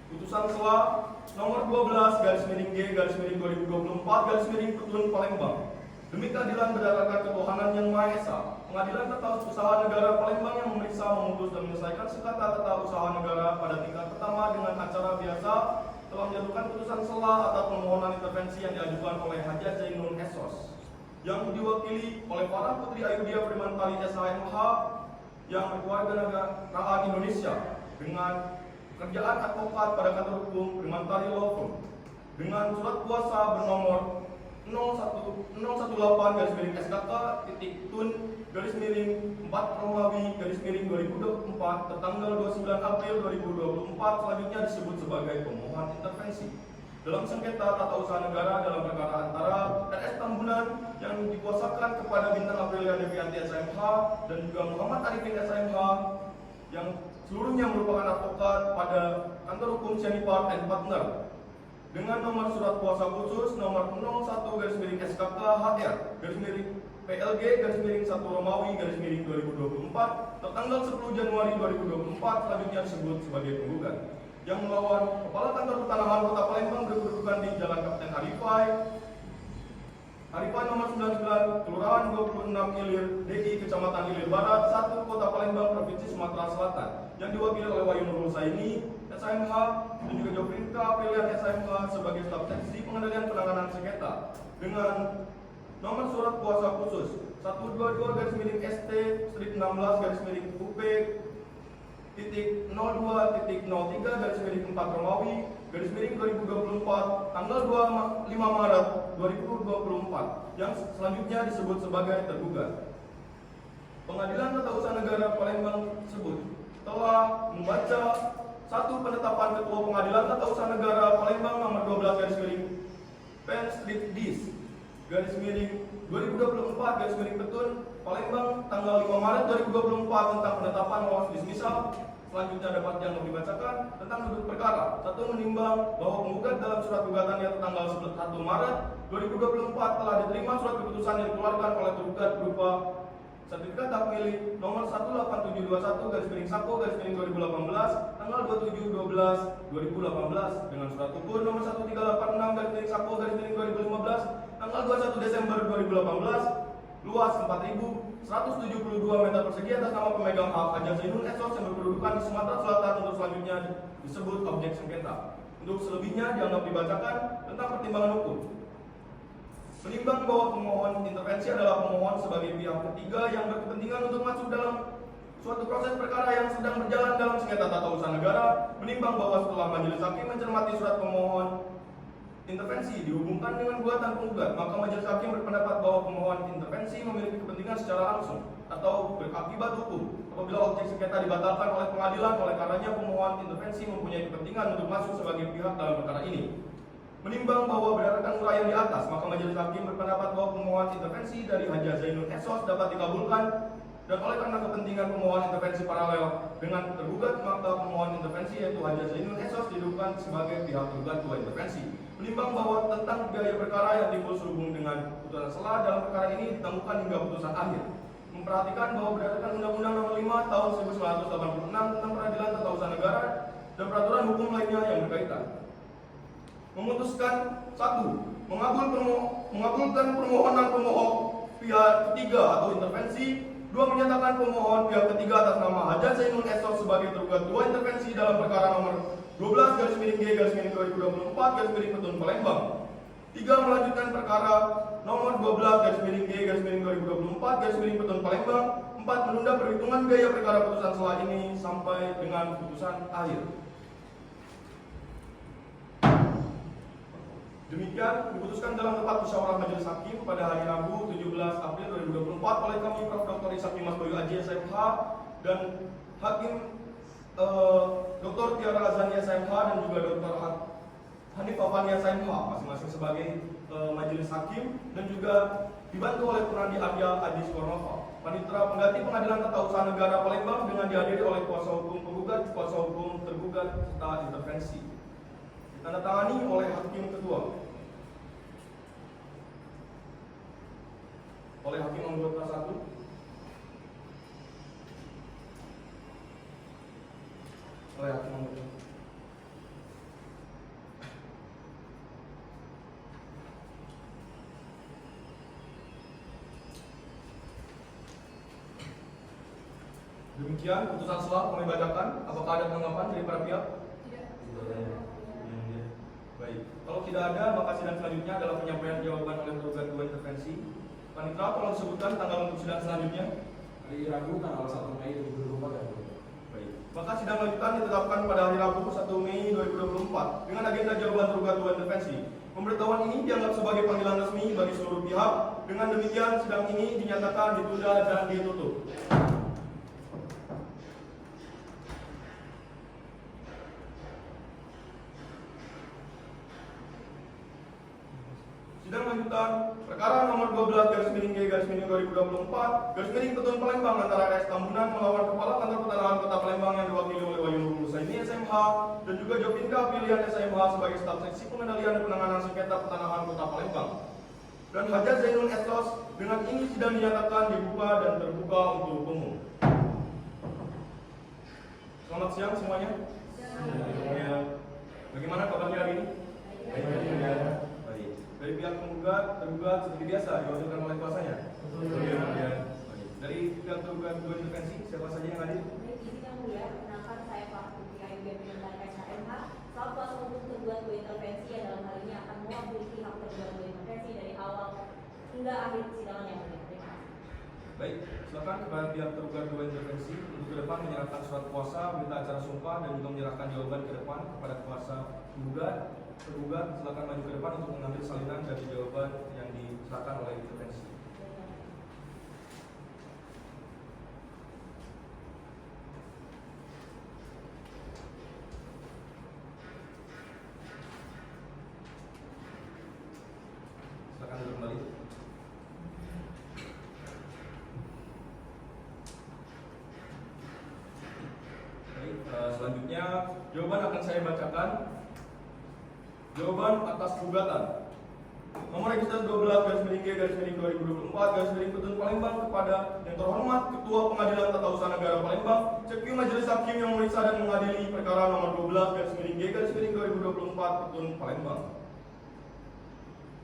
Putusan sela nomor 12/G/2024/Petun Palembang. Demi keadilan berdasarkan ketuhanan yang Maha Esa, Pengadilan Tata Usaha Negara Palembang yang memeriksa, memutus dan menyelesaikan sengketa tata usaha negara pada tingkat pertama dengan acara biasa telah menjatuhkan putusan sela atas permohonan intervensi yang diajukan oleh Haji Zainul Esos yang diwakili oleh para Putri Ayudia Primantari SHMH yang berkeluarga negaraan Indonesia dengan pekerjaan advokat pada kantor hukum Primantari Law Firm dengan surat kuasa bernomor 0118-tun-4 tertanggal 29 April 2024 selanjutnya disebut sebagai pemohon intervensi dalam sengketa tata usaha negara dalam perkara antara RS Tambunan yang dikuasakan kepada Bintang Aprilia Devianti SMH dan juga Muhammad Arifin SMH yang seluruhnya merupakan advokat pada kantor hukum Sianipar and Partner dengan nomor surat kuasa khusus nomor 01-HR-PLG-1 Romawi-2024 tertanggal 10 Januari 2024 selanjutnya disebut sebagai penggugat yang melawan Kepala Kantor Pertanahan Kota Palembang berkedudukan di Jalan Kapten Arifai nomor 99, Kelurahan 26 Ilir, DI, Kecamatan Ilir Barat, 1, Kota Palembang, Provinsi Sumatera Selatan, yang diwakili oleh Wahyu Nurul Saini, SMH, dan juga Jofrinka Aprilian SMH sebagai staf seksi pengendalian penanganan sengketa dengan nomor surat kuasa khusus 122-16-UP.02-02-03-4 Romawi _2024 tanggal 5 Maret 2024 yang selanjutnya disebut sebagai tergugat. Pengadilan Tata Usaha Negara Palembang tersebut telah membaca satu penetapan Ketua Pengadilan Tata Usaha Negara Palembang nomor 12-Pen/Dis/2024 Palembang tanggal 5 Maret 2024 tentang penetapan lolos dismisal. Selanjutnya dapat yang dibacakan tentang duduk perkara. 1. Menimbang bahwa penggugat dalam surat gugatannya tanggal 1 Maret 2024 telah diterima surat keputusan yang dikeluarkan oleh tergugat berupa sertifikat hak milik nomor 18721-1-2018 tanggal 27/12/2018 dengan surat ukur nomor 1386-1-2015 tanggal 21 Desember 2018 luas 4.172 meter persegi atas nama pemegang hak Haja Zainun SOS yang berkedudukan di Sumatera Selatan untuk selanjutnya disebut objek sengketa. Untuk selebihnya dianggap dibacakan tentang pertimbangan hukum. Menimbang bahwa pemohon intervensi adalah pemohon sebagai pihak ketiga yang berkepentingan untuk masuk dalam suatu proses perkara yang sedang berjalan dalam sengketa tata usaha negara, menimbang bahwa setelah majelis hakim mencermati surat pemohon intervensi dihubungkan dengan gugatan penggugat, maka majelis hakim berpendapat bahwa pemohon intervensi memiliki kepentingan secara langsung atau berakibat hukum apabila objek sengketa dibatalkan oleh pengadilan. Oleh karenanya pemohon intervensi mempunyai kepentingan untuk masuk sebagai pihak dalam perkara ini. Menimbang bahwa berdasarkan uraian di atas, maka majelis hakim berpendapat bahwa pemohon intervensi dari Haja Zainun SOS dapat dikabulkan, dan oleh karena kepentingan pemohon intervensi paralel dengan tergugat, maka pemohon intervensi yaitu Haja Zainun SOS didudukan sebagai pihak tergugat dua intervensi. Menimbang bahwa tentang biaya perkara yang timbul sehubung dengan putusan sela dalam perkara ini ditangguhkan hingga putusan akhir. Memperhatikan bahwa berdasarkan Undang-Undang Nomor 5 Tahun 1986 tentang Peradilan Tata Usaha Negara dan peraturan hukum lainnya yang berkaitan. Memutuskan 1. Mengabulkan permohonan pemohon pihak ketiga atau intervensi. 2. Menyatakan pemohon pihak ketiga atas nama Haja Zainun SOS sebagai tergugat dua intervensi dalam perkara nomor 12-G-2024-Petun Palembang. 3. Melanjutkan perkara nomor 12-G-2024-Petun Palembang. 4. Menunda perhitungan biaya perkara putusan sela ini sampai dengan putusan akhir. Demikian diputuskan dalam tempat musyawarah majelis hakim pada hari Rabu 17 April 2024 oleh kami Prof. Dr. Ishak Dimas Bayu Aji SMH dan Hakim Dr. Tiara Azania SMH dan juga Dr. Hanif Afania SMH masing-masing sebagai majelis hakim dan juga dibantu oleh Purnandi Arya Adi Sukornova, Panitera Pengganti Pengadilan Tata Usaha Negara Palembang dengan dihadiri oleh kuasa hukum penggugat, kuasa hukum tergugat serta intervensi. Ditandatangani oleh hakim ketua, oleh hakim anggota 1, oleh hakim anggota. Demikian putusan sela kami bacakan. Apakah ada tanggapan dari para pihak? Tidak. Baik, kalau tidak ada, maka sidang selanjutnya adalah penyampaian jawaban oleh tergugat dua intervensi. Panitera, tolong disebutkan tanggal untuk sidang selanjutnya. Hari Rabu tanggal 1 Mei 2024 ya. Baik. Maka sidang lanjutan ditetapkan pada hari Rabu 1 Mei 2024 dengan agenda jawaban tergugat 2 intervensi. Pemberitahuan ini dianggap sebagai panggilan resmi bagi seluruh pihak. Dengan demikian, sidang ini dinyatakan ditunda dan ditutup. Sidang lanjutan perkara nomor 12/G/2024 Petun Palembang antara RS Tambunan melawan Kepala Kantor Pertanahan Kota Palembang yang diwakili oleh Wahyu Nurul Husaini SMH dan juga Jopinka Pilihan SMH sebagai staf seksi pengendalian dan penanganan sengketa pertanahan Kota Palembang dan Hajar Zainul Etos. Dengan ini sidang dinyatakan dibuka dan terbuka untuk umum. Selamat siang semuanya. Bagaimana kabarnya hari ini? Baik. Dari pihak penggugat, tergugat seperti biasa diwakilkan oleh kuasanya. Baik. Dari pihak tergugat 2 intervensi, siapa saja yang hadir? Baik, izin yang mulia, perkenalkan saya Farah Putri Ayu Prematais SHMH, selaku kuasa hukum tergugat 2 intervensi yang dalam hal ini akan mewakili pihak tergugat 2 intervensi dari awal hingga akhir persidangan yang mulia. Terima kasih. Baik, silakan kepada pihak tergugat 2 intervensi untuk ke depan menyerahkan surat kuasa, berita acara sumpah dan juga menyerahkan jawaban ke depan kepada kuasa penggugat. Tergugat silakan maju ke depan untuk mengambil salinan dari jawaban yang diserahkan oleh intervensi. Silakan duduk kembali. Baik, selanjutnya jawaban akan saya bacakan. Jawaban atas gugatan nomor register 12/G/2024 Petun Palembang kepada yang terhormat Ketua Pengadilan Tata Usaha Negara Palembang, CQ Majelis Hakim yang memeriksa dan mengadili perkara nomor 12/G/2024 Petun Palembang.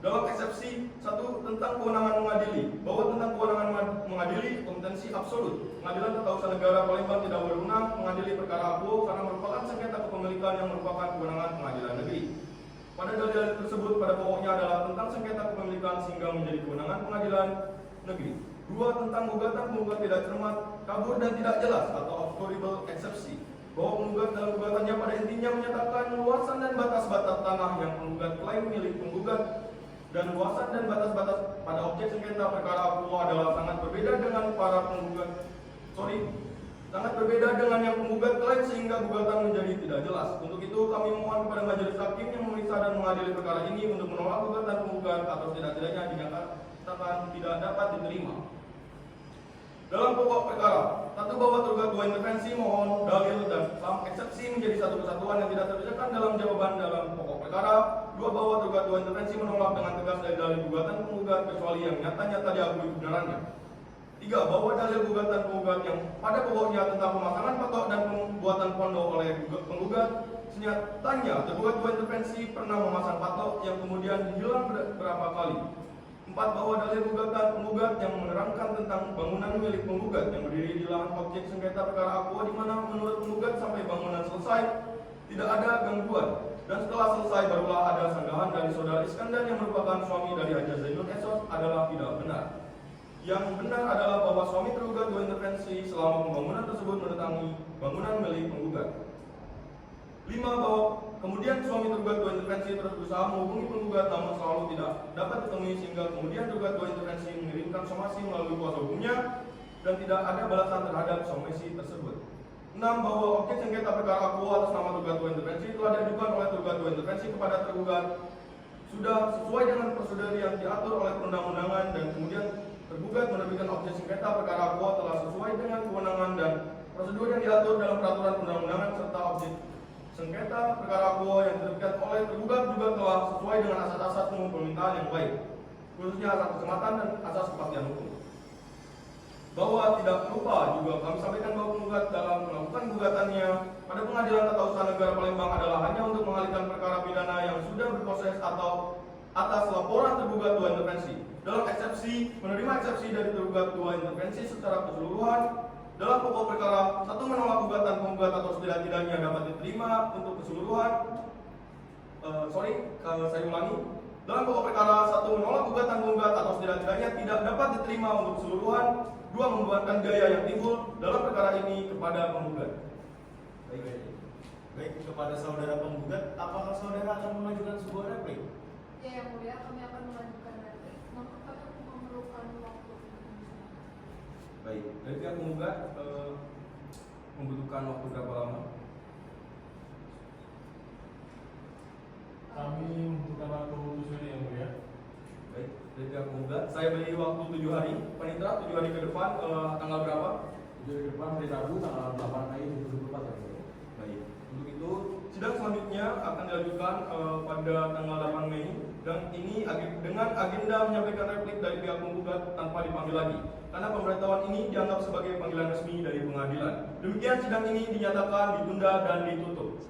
Dalam eksepsi 1 tentang kewenangan mengadili, bahwa tentang kewenangan mengadili kompetensi absolut, Pengadilan Tata Usaha Negara Palembang tidak berwenang mengadili perkara akuo karena merupakan sengketa kepemilikan yang merupakan kewenangan pengadilan negeri. Pada dalil tersebut pada pokoknya adalah tentang sengketa kepemilikan sehingga menjadi kewenangan pengadilan negeri. 2 tentang gugatan penggugat tidak cermat, kabur dan tidak jelas atau obscurable eksepsi, bahwa penggugat dalam gugatannya pada intinya menyatakan luasan dan batas-batas tanah yang penggugat klaim milik penggugat dan luasan dan batas-batas pada objek sengketa perkara akuo adalah sangat berbeda dengan yang penggugat klaim sehingga gugatan menjadi tidak jelas. Untuk itu kami mohon kepada majelis hakim yang memeriksa dan mengadili perkara ini untuk menolak gugatan penggugat atau tidak-tidaknya dinyatakan tidak dapat diterima. Dalam pokok perkara, 1 bahwa tergugat 2 intervensi mohon dalil dan eksepsi menjadi satu kesatuan yang tidak terpisahkan dalam jawaban dalam pokok perkara. 2 bahwa tergugat 2 intervensi menolak dengan tegas dari dalil gugatan penggugat kecuali yang nyata-nyata diakui kebenarannya. 3. Bahwa dalil gugatan penggugat yang pada pokoknya tentang pemasangan patok dan pembuatan pondok oleh penggugat, senyatanya tergugat 2 intervensi pernah memasang patok yang kemudian hilang beberapa kali. 4. Bahwa dalil gugatan penggugat yang menerangkan tentang bangunan milik penggugat yang berdiri di lahan objek sengketa perkara akuo di mana menurut penggugat sampai bangunan selesai tidak ada gangguan dan setelah selesai barulah ada sanggahan dari saudara Iskandar yang merupakan suami dari Hajar Zainul Etos adalah tidak benar. Yang benar adalah bahwa suami tergugat 2 intervensi selama pembangunan tersebut mendatangi bangunan milik penggugat. 5. Bahwa kemudian suami tergugat 2 intervensi terus berusaha menghubungi penggugat namun selalu tidak dapat ditemui sehingga kemudian tergugat 2 intervensi mengirimkan somasi melalui kuasa hukumnya dan tidak ada balasan terhadap somasi tersebut. 6. Bahwa objek sengketa perkara akuo atas nama tergugat 2 intervensi telah diajukan oleh tergugat 2 intervensi kepada tergugat sudah sesuai dengan prosedur yang diatur oleh perundang-undangan dan kemudian tergugat menerbitkan objek sengketa perkara akuo telah sesuai dengan kewenangan dan prosedur yang diatur dalam peraturan perundang-undangan serta objek sengketa perkara akuo yang diterbitkan oleh tergugat juga telah sesuai dengan asas-asas umum permintaan yang baik, khususnya asas keselamatan dan asas kepastian hukum. Bahwa tidak lupa juga kami sampaikan bahwa penggugat dalam melakukan gugatannya pada Pengadilan Tata Usaha Negara Palembang adalah hanya untuk mengalihkan perkara pidana yang sudah berproses atau atas laporan tergugat 2 intervensi. Dalam eksepsi, menerima eksepsi dari tergugat 2 intervensi secara keseluruhan. Dalam pokok perkara, 1 menolak gugatan penggugat atau setidak-tidaknya dapat diterima untuk keseluruhan. Saya ulangi. Dalam pokok perkara, 1 menolak gugatan penggugat atau setidak-tidaknya tidak dapat diterima untuk keseluruhan. 2 membuatkan gaya yang timbul dalam perkara ini kepada penggugat. Baik, kepada saudara penggugat, apakah saudara akan mengajukan sebuah replik? Ya, yang mulia, kami akan melanjutkan replik, namun kami memerlukan waktu. Baik, dari pihak penggugat membutuhkan waktu berapa lama? Kami membutuhkan waktu 7 hari yang mulia. Baik, dari pihak penggugat, saya beri waktu 7 hari. Panitra, 7 hari ke depan, tanggal berapa? 7 hari ke depan hari Rabu tanggal 8 Mei 2024 ya. Baik, untuk itu sidang selanjutnya akan dilanjutkan pada tanggal 8 Mei dan ini dengan agenda menyampaikan replik dari pihak penggugat tanpa dipanggil lagi karena pemberitahuan ini dianggap sebagai panggilan resmi dari pengadilan. Demikian sidang ini dinyatakan ditunda dan ditutup.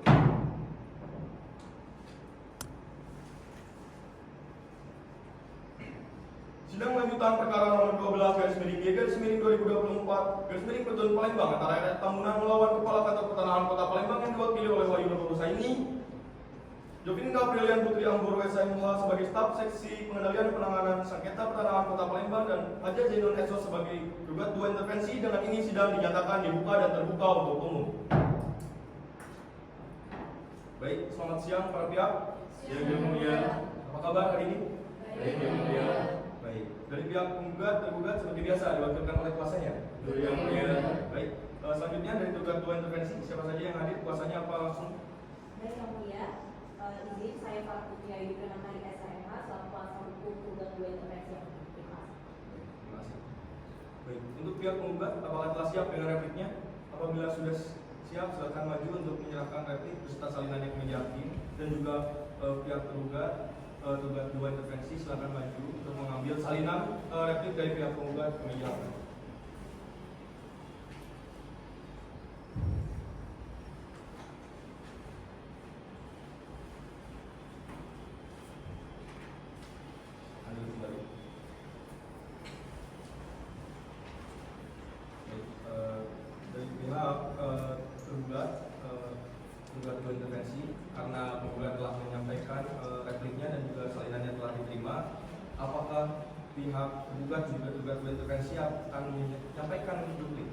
Sidang lanjutan perkara nomor 12/G/2024 Petun Palembang antara RS Tambunan melawan Kepala Kantor Pertanahan Kota Palembang yang diwakili oleh Wahyu Nur Husaini, Jovinka Brilian Putri Anggoro SMH sebagai staf seksi pengendalian penanganan sengketa pertanahan Kota Palembang dan Haja Zainul Esos sebagai gugat 2 intervensi. Dengan ini sidang dinyatakan dibuka dan terbuka untuk umum. Baik, selamat siang para pihak. Siang, Yang Mulia. Apa kabar hari ini? Baik, Yang Mulia. Baik, dari pihak penggugat tergugat seperti biasa diwakilkan oleh kuasanya. Yang Mulia. Baik, selanjutnya dari tergugat 2 intervensi siapa saja yang hadir, kuasanya apa langsung? Baik yang mulia, izin saya Pak Putri Ayu Pranamari SMH selaku kuasa hukum tergugat 2 intervensi yang terima. Terima kasih. Baik, untuk pihak penggugat apakah telah siap dengan repliknya? Apabila sudah siap, silakan maju untuk menyerahkan replik beserta salinan yang meja hakim dan juga pihak tergugat 2 intervensi silakan maju untuk mengambil salinan replik dari pihak penggugat ke meja hakim. Hadir kembali. Baik, dari pihak tergugat 2 intervensi karena penggugat telah menyampaikan repliknya dan juga salinannya telah diterima, apakah pihak tergugat juga tergugat 2 intervensi akan menyampaikan replik?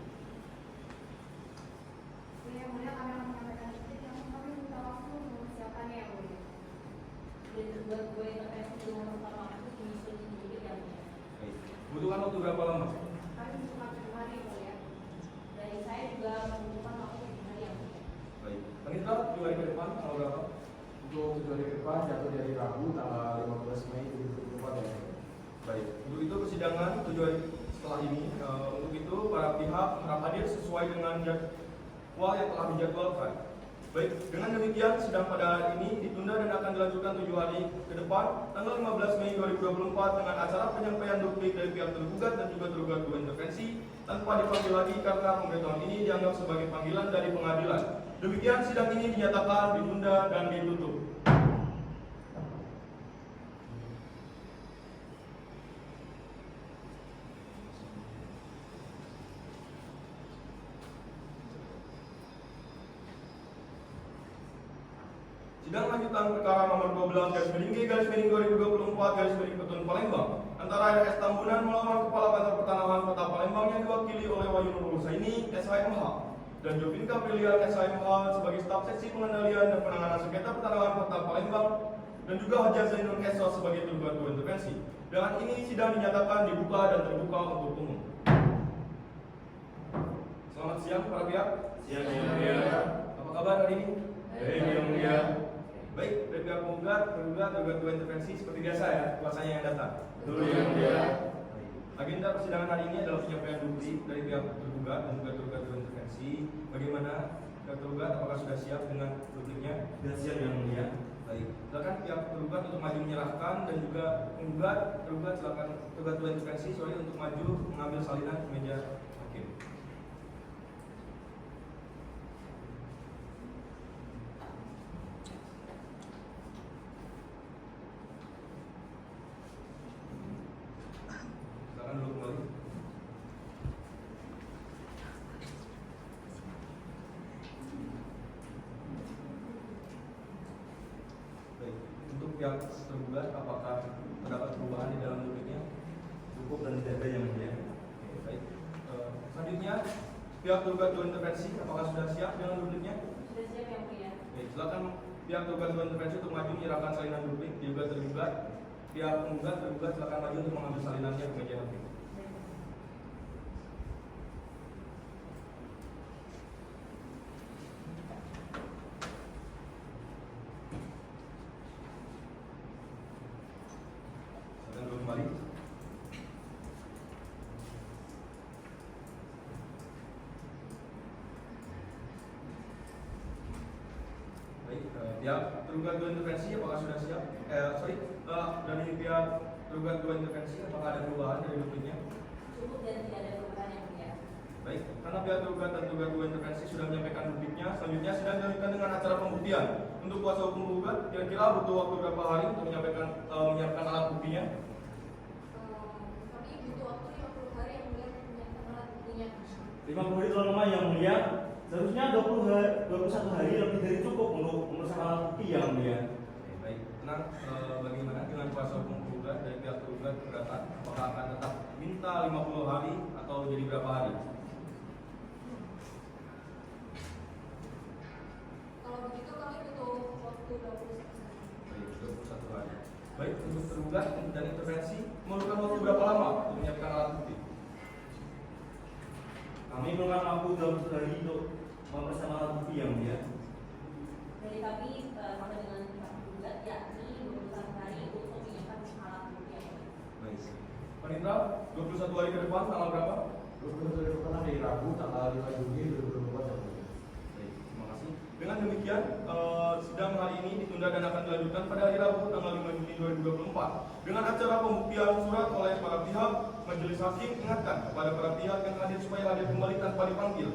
Yang mulia, kami akan menyampaikan replik, namun kami minta waktu mempersiapkannya yang mulia. Dan tergugat 2 intervensi dengan merupakan waktu menyusun sedikit yang mulia. Baik, butuhkan waktu berapa lama? Kami membutuhkan 7 hari yang mulia. Dari saya juga membutuhkan waktu 7 hari yang mulia. Baik, Panitra 2 hari ke depan tanggal berapa? Untuk 7 hari ke depan jatuh di hari Rabu tanggal 15 Mei 2024 ya. Baik, untuk itu persidangan 7 hari setelah ini, untuk itu para pihak harap hadir sesuai dengan jadwal yang telah dijadwalkan. Baik, dengan demikian sidang pada hari ini ditunda dan akan dilanjutkan 7 hari ke depan tanggal 15 Mei 2024 dengan acara penyampaian duplik dari pihak tergugat dan juga tergugat 2 intervensi tanpa dipanggil lagi karena pemberitahuan ini dianggap sebagai panggilan dari pengadilan. Demikian sidang ini dinyatakan ditunda dan ditutup. Sidang lanjutan perkara nomor 12/G/2024 Petun Palembang antara RS Tambunan melawan Kepala Kantor Pertanahan Kota Palembang yang diwakili oleh Wahyu Nur Husaini SHMH dan Jovinka Brilian SHMH sebagai staf seksi pengendalian dan penanganan sengketa pertanahan Kota Palembang dan juga Haja Zainul Esos sebagai tergugat 2 intervensi. Dengan ini sidang dinyatakan dibuka dan terbuka untuk umum. Selamat siang para pihak. Siang, Yang Mulia. Apa kabar hari ini? Baik, Yang Mulia. Baik, dari pihak penggugat, tergugat 2 intervensi seperti biasa ya, kuasanya yang datang. Betul, Yang Mulia. Agenda persidangan hari ini adalah penyampaian duplik dari pihak tergugat dan juga tergugat 2 intervensi. Bagaimana pihak tergugat, apakah sudah siap dengan dupliknya? Sudah siap, Yang Mulia. Baik, silakan pihak tergugat untuk maju menyerahkan dan juga penggugat, tergugat silakan tergugat 2 intervensi sorry untuk maju mengambil salinan ke meja hakim. Silakan dulu kembali. Baik, untuk pihak tergugat apakah terdapat perubahan di dalam dupliknya? Cukup dan tidak ada, Yang Mulia. Oke, baik. Selanjutnya pihak tergugat 2 intervensi apakah sudah siap dengan dupliknya? Sudah siap yang mulia. Baik, silakan pihak tergugat sebagai intervensi untuk maju menyerahkan salinan duplik diugat tergugat. Pihak penggugat tergugat silakan maju untuk mengambil salinannya ke meja hakim. Silakan dulu kembali. Baik, pihak tergugat dua intervensi apakah sudah siap? Dari pihak tergugat dua intervensi apakah ada perubahan dari dupliknya? Cukup dan tidak ada perubahan yang mulia. Baik, karena pihak tergugat dan tergugat dua intervensi sudah menyampaikan dupliknya, selanjutnya sidang dilanjutkan dengan acara pembuktian. Untuk kuasa hukum penggugat, kira-kira butuh waktu berapa hari untuk menyiapkan alat buktinya? Kami butuh waktu 50 hari yang mulia untuk menyiapkan alat buktinya. 50 hari terlalu lama yang mulia. Seharusnya 21 hari lebih dari cukup untuk memeriksa alat bukti yang mulia. Baik, tenang. Bagaimana dengan kuasa hukum penggugat dari pihak tergugat keberatan? Apakah akan tetap minta 50 hari atau jadi berapa hari? Kalau begitu kami butuh waktu 21 hari. Baik, 21 hari. Baik, untuk tergugat dan intervensi memerlukan waktu berapa lama untuk menyiapkan alat bukti? Kami memerlukan waktu 21 hari untuk memeriksa alat bukti yang mulia. Dari kami sama dengan pihak penggugat yakni 21 hari untuk menyiapkan alat bukti yang mulia. Baik. Panitra, 21 hari ke depan tanggal berapa? 21 hari depan hari Rabu tanggal 5 Juni 2024 yang mulia. Baik, terima kasih. Dengan demikian, sidang hari ini ditunda dan akan dilanjutkan pada hari Rabu tanggal 5 Juni 2024 dengan acara pembuktian surat oleh para pihak. Majelis hakim ingatkan kepada para pihak yang hadir supaya hadir kembali tanpa dipanggil.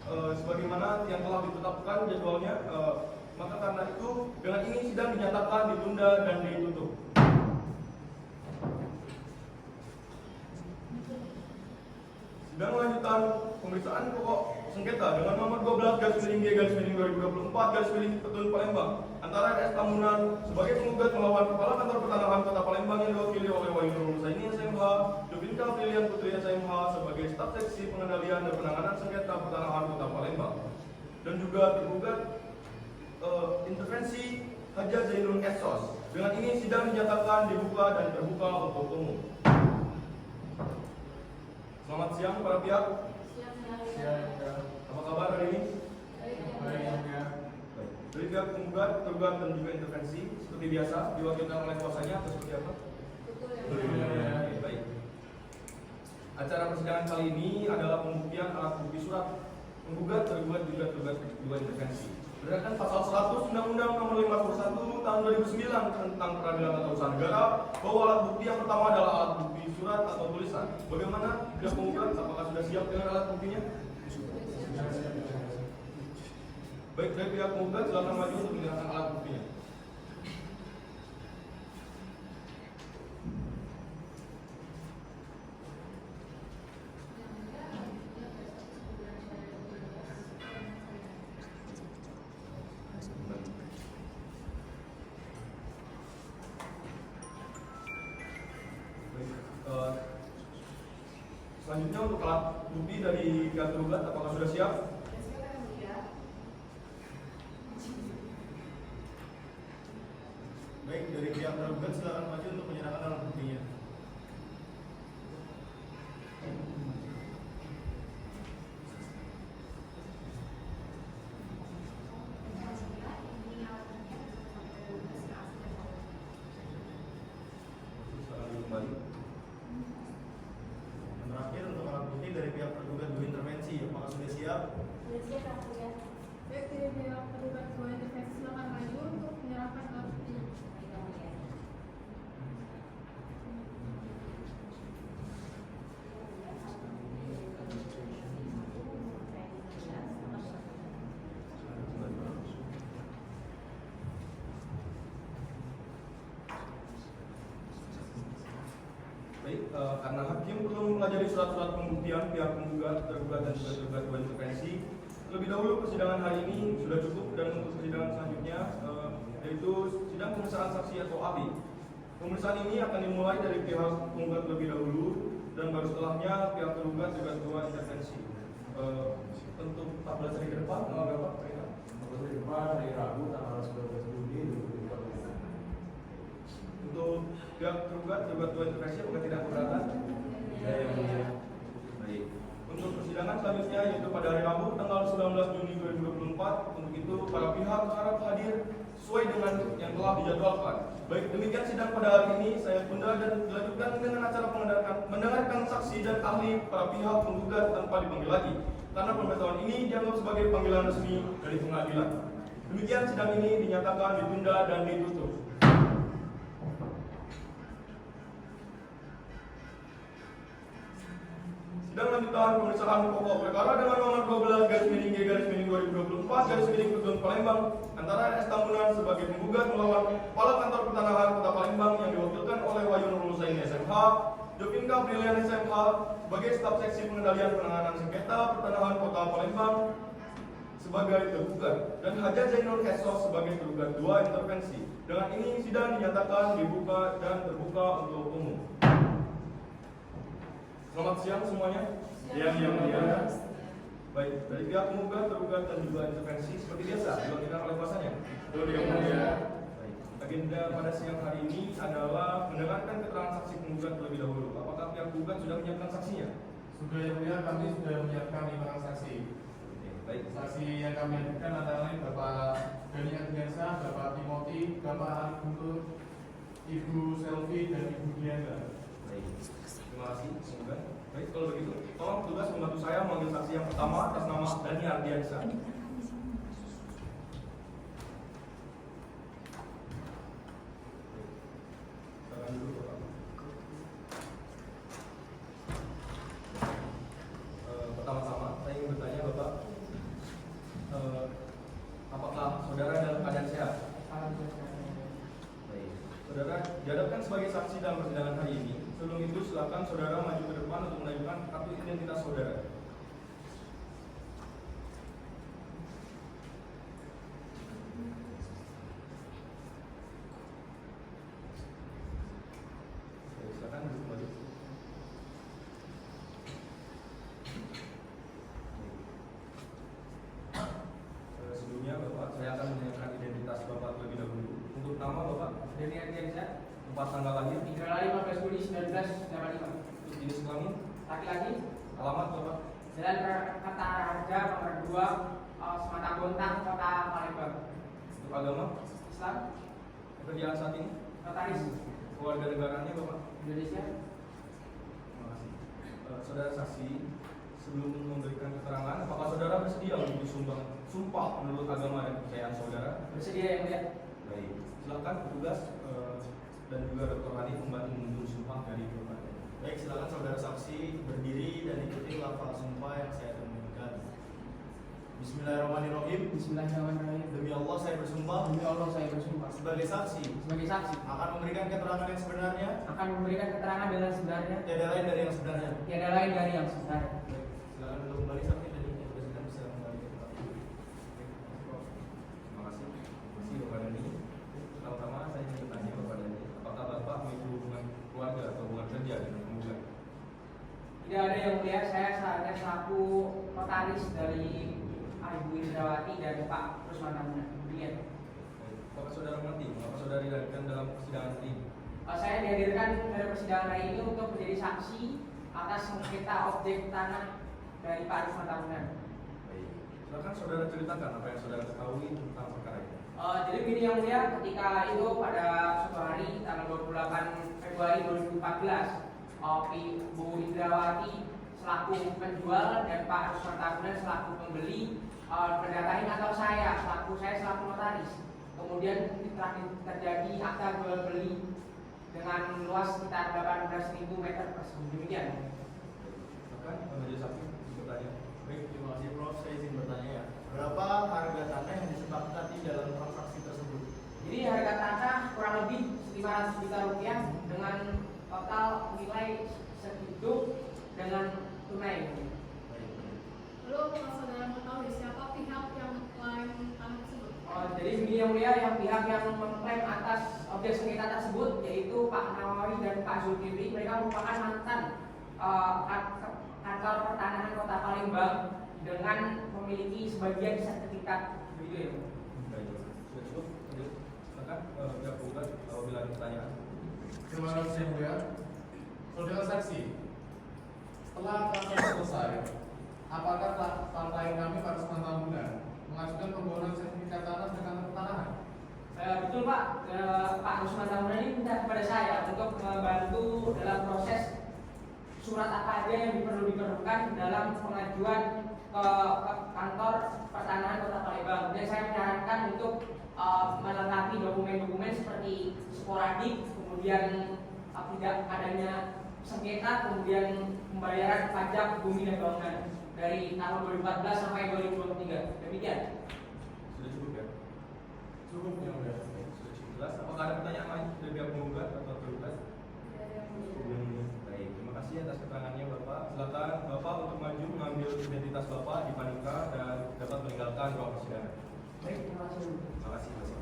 Sebagaimana yang telah ditetapkan jadwalnya, maka karena itu dengan ini sidang dinyatakan ditunda dan ditutup. Sidang lanjutan pemeriksaan pokok sengketa dengan nomor 12/G/2024/Petun Palembang antara RS Tamunan sebagai penggugat melawan Kepala Kantor Pertanahan Kota Palembang yang diwakili oleh Wahyunur Husaini SMH, Jovita Pilihan Putri SMH sebagai staf seksi pengendalian dan penanganan sengketa pertanahan Kota Palembang, dan juga tergugat intervensi Haja Zainul Esos. Dengan ini sidang dinyatakan dibuka dan terbuka untuk umum. Selamat siang para pihak. Apa kabar hari ini? Baik. Dari pihak penggugat, tergugat dan juga intervensi seperti biasa diwakilkan oleh kuasanya atau seperti apa? Baik. Acara persidangan kali ini adalah pembuktian alat bukti surat penggugat, tergugat juga tergugat dua intervensi. Berdasarkan pasal 100 Undang-Undang Nomor 51 Tahun 2009 tentang Peradilan Tata Usaha Negara, bahwa alat bukti yang pertama adalah alat bukti surat atau tulisan. Bagaimana pihak penggugat? Apakah sudah siap dengan alat buktinya? Baik, dari pihak penggugat silakan maju untuk menyerahkan alat buktinya. Selanjutnya untuk alat bukti dari pihak tergugat, apakah sudah siap? Baik, dari pihak tergugat silakan maju untuk menyerahkan alat buktinya. Silakan duduk kembali. Dan terakhir untuk alat bukti dari pihak tergugat dua intervensi, apakah sudah siap? Sudah siap yang mulia. Baik, dari pihak tergugat dua intervensi silakan maju untuk menyerahkan alat buktinya. Baik, yang mulia. Baik, karena hakim perlu mempelajari surat-surat pembuktian pihak penggugat, tergugat dan juga tergugat dua intervensi. Lebih dahulu persidangan hari ini sudah cukup, dan untuk persidangan selanjutnya yaitu sidang pemeriksaan saksi atau ahli. Pemeriksaan ini akan dimulai dari pihak penggugat terlebih dahulu, dan baru setelahnya pihak tergugat juga dua intervensi. Untuk 14 hari ke depan tanggal berapa? Seperti depan hari Rabu tanggal 19 Juni 2024. Untuk pihak tergugat dua intervensi apakah tidak keberatan? Ya, yang mulia. Baik. Untuk persidangan selanjutnya yaitu pada hari Rabu tanggal 19 Juni 2024. Untuk itu para pihak harap hadir sesuai dengan yang telah dijadwalkan. Baik, demikian sidang pada hari ini saya tunda dan dilanjutkan dengan acara mendengarkan saksi dan ahli para pihak penggugat tanpa dipanggil lagi. Karena pemberitahuan ini dianggap sebagai panggilan resmi dari pengadilan. Demikian sidang ini dinyatakan ditunda dan ditutup. Sidang lanjutan pemeriksaan pokok perkara dengan nomor 12/G/2024 Tujuan Palembang antara RS Tambunan sebagai penggugat melawan Kepala Kantor Pertanahan Kota Palembang yang diwakilkan oleh Wahyu Nurul Husaini SMH, Jovinka Brilian SMH sebagai staf seksi pengendalian penanganan sengketa pertanahan Kota Palembang sebagai tergugat dan Hajar Zainul Hesos sebagai tergugat 2 intervensi. Dengan ini sidang dinyatakan dibuka dan terbuka untuk umum. Selamat siang semuanya. Yang mulia. Baik, dari pihak penggugat, tergugat dan juga intervensi seperti biasa dilakukan oleh kuasanya. Yang mulia. Baik. Agenda pada siang hari ini adalah mendengarkan keterangan saksi penggugat terlebih dahulu. Apakah pihak penggugat sudah menyiapkan saksinya? Sudah yang mulia, kami sudah menyiapkan 5 saksi. Baik. Saksi yang kami hadirkan antara lain Bapak Dani Agniansa, Bapak Timothy, Bapak Ali Guntur, Ibu Selvi dan Ibu Diana. Baik. Terima kasih. Semoga. Baik, kalau begitu, tolong petugas membantu saya memanggil saksi yang pertama atas nama Dani Ardiansa. Silakan dulu, Bapak. Pertama-tama, saya ingin bertanya, Bapak, apakah saudara dalam keadaan sehat? Baik. Saudara dihadapkan sebagai saksi dalam persidangan hari ini. Sebelum itu silakan saudara maju ke depan untuk menunjukkan kartu identitas saudara. Baik, silakan duduk kembali. Sebelumnya Bapak, saya akan menanyakan identitas Bapak terlebih dahulu. Untuk nama Bapak, Dani Ardiansyah, tempat tanggal lahir, tanggal 15 Juli 1985. untuk jenis kelamin, Laki-laki, alamat Bapak, Jalan Kata Raja nomor 2, Semata Bontang, Kota Palembang. untuk agama, Islam, pekerjaan saat ini, notaris, keluarga negaranya Bapak. Indonesia. Terima kasih. Saudara saksi, sebelum memberikan keterangan, apakah saudara bersedia untuk sumpah menurut agama dan kepercayaan saudara? Bersedia yang mulia. Baik, silakan petugas dan juga Dr. Hanif membantu menuntut sumpah dari Bapak. Baik, silakan saudara saksi berdiri dan ikuti lafal sumpah yang saya tunjukkan. Bismillahirrahmanirrahim. Bismillahirrahmanirrahim. Demi Allah saya bersumpah Demi Allah saya bersumpah sebagai saksi sebagai saksi akan memberikan keterangan yang sebenarnya, akan memberikan keterangan dengan sebenarnya, tiada lain dari yang sebenarnya. tiada lain dari yang sebenarnya. Baik, silakan duduk kembali saksi dan yang bersidang bisa kembali ke tempat duduk. Terima kasih. Terima kasih Bapak Dani. Pertama-tama saya ingin bertanya Bapak Dani, apakah Bapak memiliki hubungan keluarga atau hubungan kerja dengan penggugat? Tidak ada yang mulia, saya hanya selaku notaris dari Ibu Indrawati dan Pak Rusman Tambunan. Demikian. Apakah saudara mengerti mengapa saudara dihadirkan dalam persidangan ini? Saya dihadirkan pada persidangan hari ini untuk menjadi saksi atas sengketa objek tanah dari Pak Rusman Tambunan. Baik. Silakan saudara ceritakan apa yang saudara ketahui tentang perkara ini. Jadi begini yang mulia, ketika itu pada suatu hari tanggal 28 Februari 2014, Bu Indrawati selaku penjual dan Pak Rusman Tambunan selaku pembeli berdatangi kantor saya selaku notaris. Kemudian terjadi akta jual beli dengan luas sekitar 18.000 meter persegi. Demikian. Silakan majelis hakim bertanya. Baik, terima kasih Prof. Saya izin bertanya ya. Berapa harga tanah yang disepakati dalam transaksi tersebut? Jadi harga tanah kurang lebih 500 juta rupiah dengan total nilai segitu dengan tunai. Lalu apakah saudara mengetahui siapa pihak yang mengklaim tanah tersebut? Jadi begini yang mulia, yang pihak yang mengklaim atas objek sengketa tersebut yaitu Pak Nawawi dan Pak Zulkifli. Mereka merupakan mantan kantor pertanahan Kota Palembang dengan memiliki sebagian sertifikat Itu ya. Baik, sudah cukup. Lanjut. Silakan pihak penggugat apabila ada pertanyaan. Terima kasih yang mulia. Saudara saksi, setelah proses selesai, apakah partai kami Partai Tambunan mengajukan permohonan sertifikat tanah dengan pertanahan? Betul Pak, Pak Usman Tambunan ini minta kepada saya untuk membantu dalam proses surat apa aja yang diperlukan dalam pengajuan ke kantor pertanahan Kota Palembang. Dan saya menyarankan untuk melengkapi dokumen-dokumen seperti sporadik, kemudian tidak adanya sengketa, kemudian pembayaran pajak bumi dan bangunan dari tahun 2014 sampai 2023. Demikian. Sudah cukup ya? Cukup yang mulia. Sudah cukup jelas. Apakah ada pertanyaan lain dari pihak penggugat atau tergugat? Baik, terima kasih atas keterangannya Bapak. Silakan Bapak untuk maju mengambil identitas Bapak di panika dan dapat meninggalkan ruang persidangan. Baik, terima kasih. Terima kasih Mas.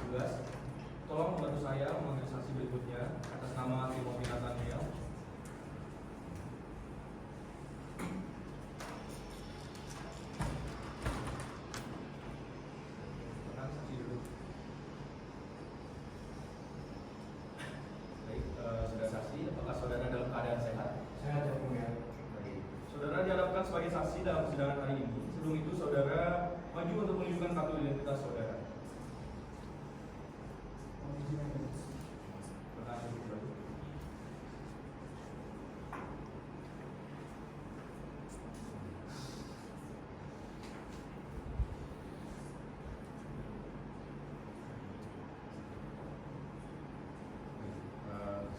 Tugas, tolong bantu saya memanggil saksi berikutnya atas nama Timothy Nathaniel. Silakan saksi dulu. Baik, sudah saksi, apakah saudara dalam keadaan sehat? Sehat ya mulia. Baik. Saudara dihadapkan sebagai saksi dalam persidangan hari ini. Sebelum itu saudara maju untuk menunjukkan kartu identitas saudara.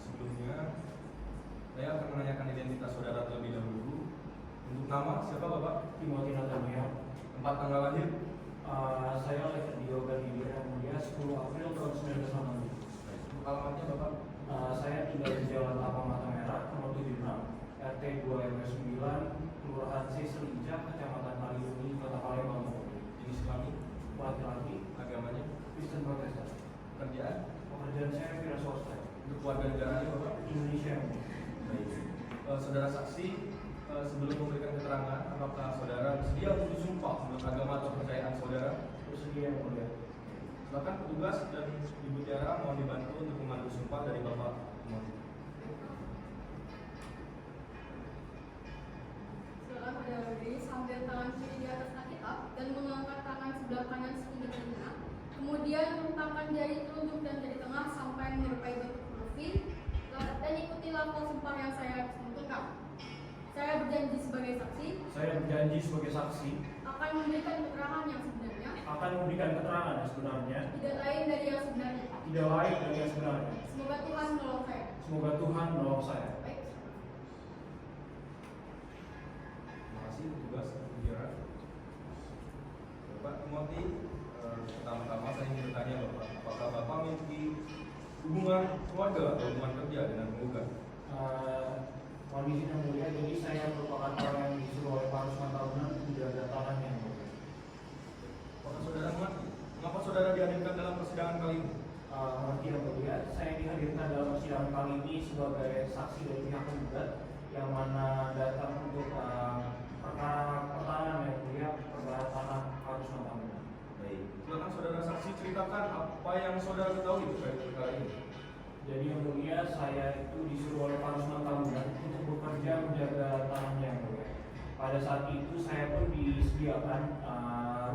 Sebelumnya saya akan menanyakan identitas saudara terlebih dahulu. Untuk nama siapa Bapak? Timothy Nathaniel. Tempat tanggal lahir? Saya lahir di Yoganida yang mulia 10 April tahun 1966. Untuk alamatnya Bapak? Saya tinggal di Jalan Tapang Mata Merah, nomor 76, RT 2 RW 9, Kelurahan C Selinca, Kecamatan Kaliungi, Kota Palembang. Jenis kelamin? Laki-laki, Agamanya? Kristen Protestan. Pekerjaan? Pekerjaan saya wira swasta. Untuk keluarga negaranya Bapak? Indonesia. Baik. Saudara saksi, sebelum memberikan keterangan, apakah saudara bersedia untuk disumpah menurut agama atau kepercayaan saudara? Bersedia yang mulia. Silakan petugas dan Ibu Tiara mohon dibantu untuk memandu sumpah dari Bapak. Silakan pada berdiri sambil tangan kiri di atas kitab dan mengangkat tangan sebelah kanan setinggi telinga. Kemudian hentangkan jari telunjuk dan jari tengah sampai menyerupai bentuk huruf V. Dan ikuti lafaz sumpah yang saya tentukan. Saya berjanji sebagai saksi Saya berjanji sebagai saksi akan memberikan keterangan yang sebenarnya, akan memberikan keterangan yang sebenarnya, tidak lain dari yang sebenarnya. tidak lain dari yang sebenarnya. Semoga Tuhan menolong saya. Semoga Tuhan menolong saya. Baik. Terima kasih petugas Ibu Tiara. Bapak Timothy, pertama-tama saya ingin bertanya Bapak, apakah Bapak memiliki hubungan keluarga atau hubungan kerja dengan penggugat? Kondisi yang mulia, jadi saya merupakan orang yang disuruh oleh Pak Usman Tambunan menjaga tanah yang mulia. Apakah saudara mengerti mengapa saudara dihadirkan dalam persidangan kali ini? Mengerti yang mulia, saya dihadirkan dalam persidangan kali ini sebagai saksi dari pihak penggugat yang mana datang untuk perkara pertanahan yang mulia, perkara tanah Pak Usman Tambunan. Baik, silakan saudara saksi ceritakan apa yang saudara ketahui terkait perkara ini. Jadi yang mulia, saya itu disuruh oleh Pak Usman Tambunan untuk bekerja menjaga tanahnya yang mulia. Pada saat itu saya pun disediakan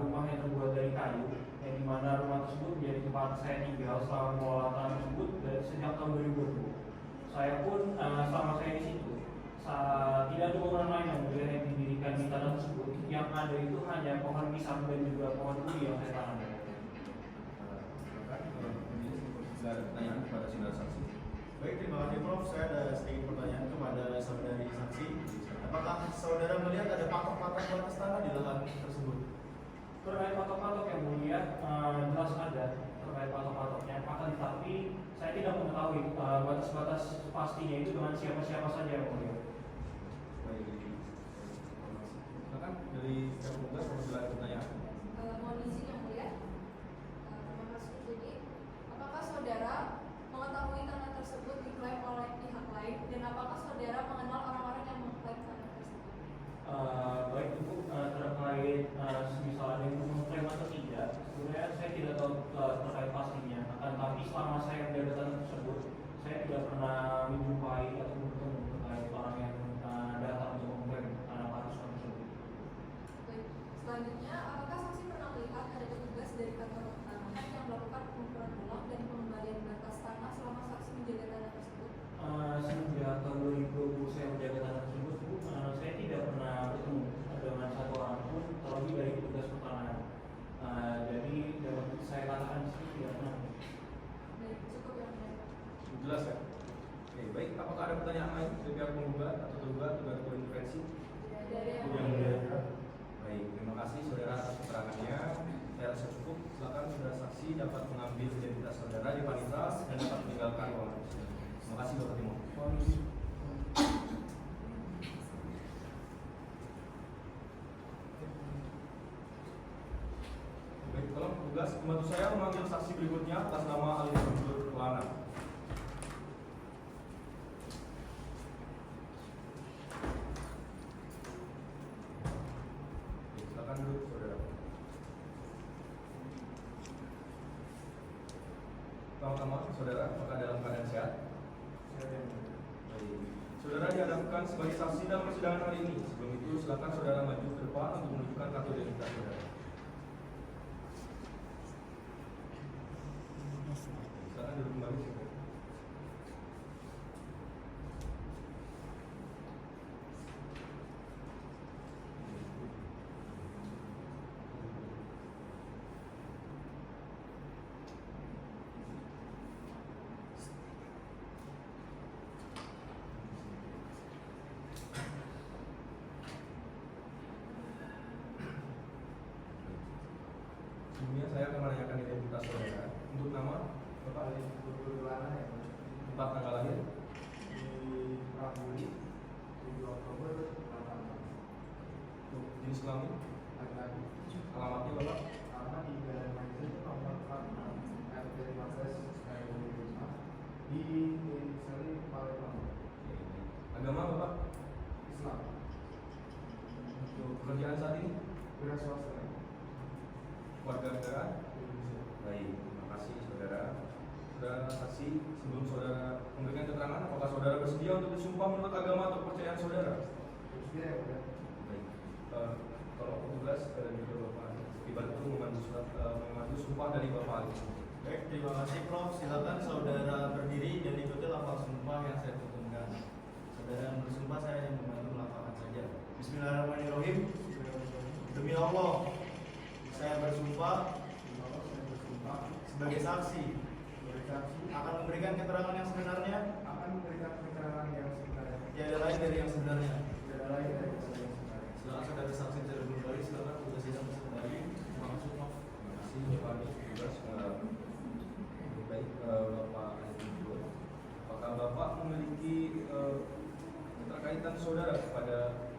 rumah yang terbuat dari kayu, yang dimana rumah tersebut menjadi tempat saya tinggal selama mengelola tanah tersebut sejak tahun 2020. Saya pun selama saya di situ, tidak ada bangunan lain yang mulia yang didirikan di tanah tersebut. Yang ada itu hanya pohon pisang dan juga pohon ubi yang saya tanam. Silakan, ini tidak ada pertanyaan kepada saudara saksi. Baik, terima kasih Prof. Saya ada sedikit pertanyaan kepada saudari saksi. Apakah saudara melihat ada patok-patok batas tanah di lahan tersebut? Terkait patok-patok yang mulia, jelas ada terkait patok-patoknya. Akan tetapi saya tidak mengetahui batas-batas pastinya itu dengan siapa-siapa saja yang mulia. Baik, silakan dari pihak petugas apabila ada pertanyaan. Mohon izin yang mulia. Terima kasih. Jadi, apakah saudara mengetahui tanah tersebut diklaim oleh pihak lain dan apakah Selanjutnya, apakah saksi pernah melihat ada petugas dari kantor pertanahan yang melakukan pengukuran ulang dan pengembalian batas tanah selama saksi menjaga tanah tersebut? Sejak tahun 2020 saya menjaga tanah tersebut, Bu, saya tidak pernah bertemu dengan satu orang pun, terlebih dari petugas pertanahan. Jadi dapat saya katakan di sini tidak pernah. Baik, cukup yang mulia. Jelas ya? Oke, baik. Apakah ada pertanyaan lain dari pihak penggugat atau tergugat dengan intervensi? Dari yang Yang mulia. mulia. Baik, terima kasih saudara atas keterangannya. Saya rasa cukup. Silakan saudara saksi dapat mengambil identitas saudara di vanitas dan dapat meninggalkan ruangan persidangan. Terima kasih Bapak Timo. Baik, tolong tugas membantu saya memanggil saksi berikutnya atas nama Ali Abdul Lana. Silakan duduk saudara. Pertama-tama saudara, apakah dalam keadaan sehat? Baik. Saudara dihadapkan sebagai saksi dalam persidangan hari ini. Sebelum itu silakan saudara maju ke depan untuk menunjukkan kartu identitas saudara. Silakan duduk kembali saudara. Sebelumnya saya akan menanyakan identitas saudara. Untuk nama, Bapak Ali Lana ya. Tempat tanggal lahir Di Rabu 7 Oktober 86. untuk jenis kelamin, Laki-laki. alamatnya Bapak, Alamat di Jalan Majen nomor 46 RT 15 RW 5 di Seri Palembang. agama Bapak, Islam. untuk pekerjaan saat ini, Wira swasta. warga negara. Indonesia. Baik, terima kasih saudara. Saudara saksi, sebelum saudara memberikan keterangan, apakah saudara bersedia untuk disumpah menurut agama atau kepercayaan saudara? Terus dia ya, udah. Baik, kalau petugas dan juga Bapak dibantu memandu sumpah dari Bapak Ali. Baik, terima kasih Prof. Silakan saudara berdiri dan ikuti lafaz sumpah yang saya tuturkan. Saudara yang bersumpah saya yang membantu melafalkan saja. Bismillahirrahmanirrahim. Demi Allah, saya bersumpah sebagai saksi akan memberikan keterangan yang sebenarnya, tiada lain dari yang sebenarnya. Silakan saudara saksi terlebih kembali. Silakan sudah sidang kembali. Terima kasih Bapak Ali petugas. Baik, Bapak Ali juga. Apakah Bapak memiliki keterkaitan saudara kepada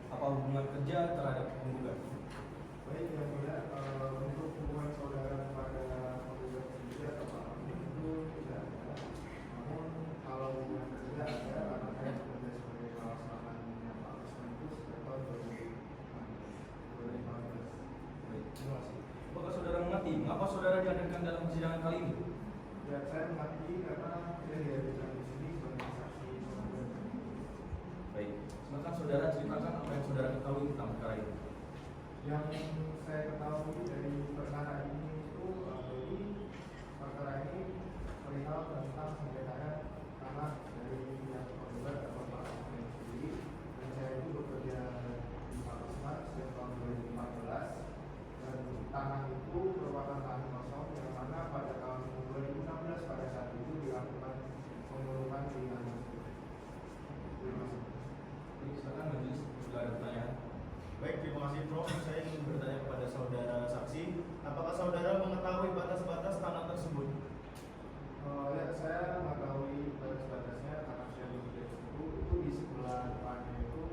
apa hubungan kerja terhadap penggugat? Baik, yang mulia, untuk hubungan saudara kepada penggugat sendiri atau Pak Amin itu tidak ada. Namun kalau hubungan kerja ada, karena saya bekerja sebagai kepala selatan Pak Usman itu sejak tahun 2015. Baik, terima kasih. Apakah saudara mengerti mengapa saudara dihadirkan dalam persidangan kali ini? Ya, saya mengerti karena dia dihadirkan di sini sebagai saksi penggugat. Baik, silakan saudara ceritakan apa yang saudara ketahui tentang perkara ini. Yang saya ketahui dari perkara ini itu jadi perkara ini perihal tentang sengketa tanah dari pihak penggugat atau Pak Usman sendiri, dan saya itu bekerja di Pak Usman sejak tahun 2014, dan tanah itu merupakan tanah kosong yang mana pada tahun 2016 pada saat itu dilakukan pengurukan di tanah tersebut. Terima kasih. Baik, silakan majelis jika ada pertanyaan. Baik, terima kasih Prof. Saya ingin bertanya kepada saudara saksi, apakah saudara mengetahui batas-batas tanah tersebut? Ya, saya mengetahui batas-batasnya karena saya bekerja di situ. Itu di sebelah depannya itu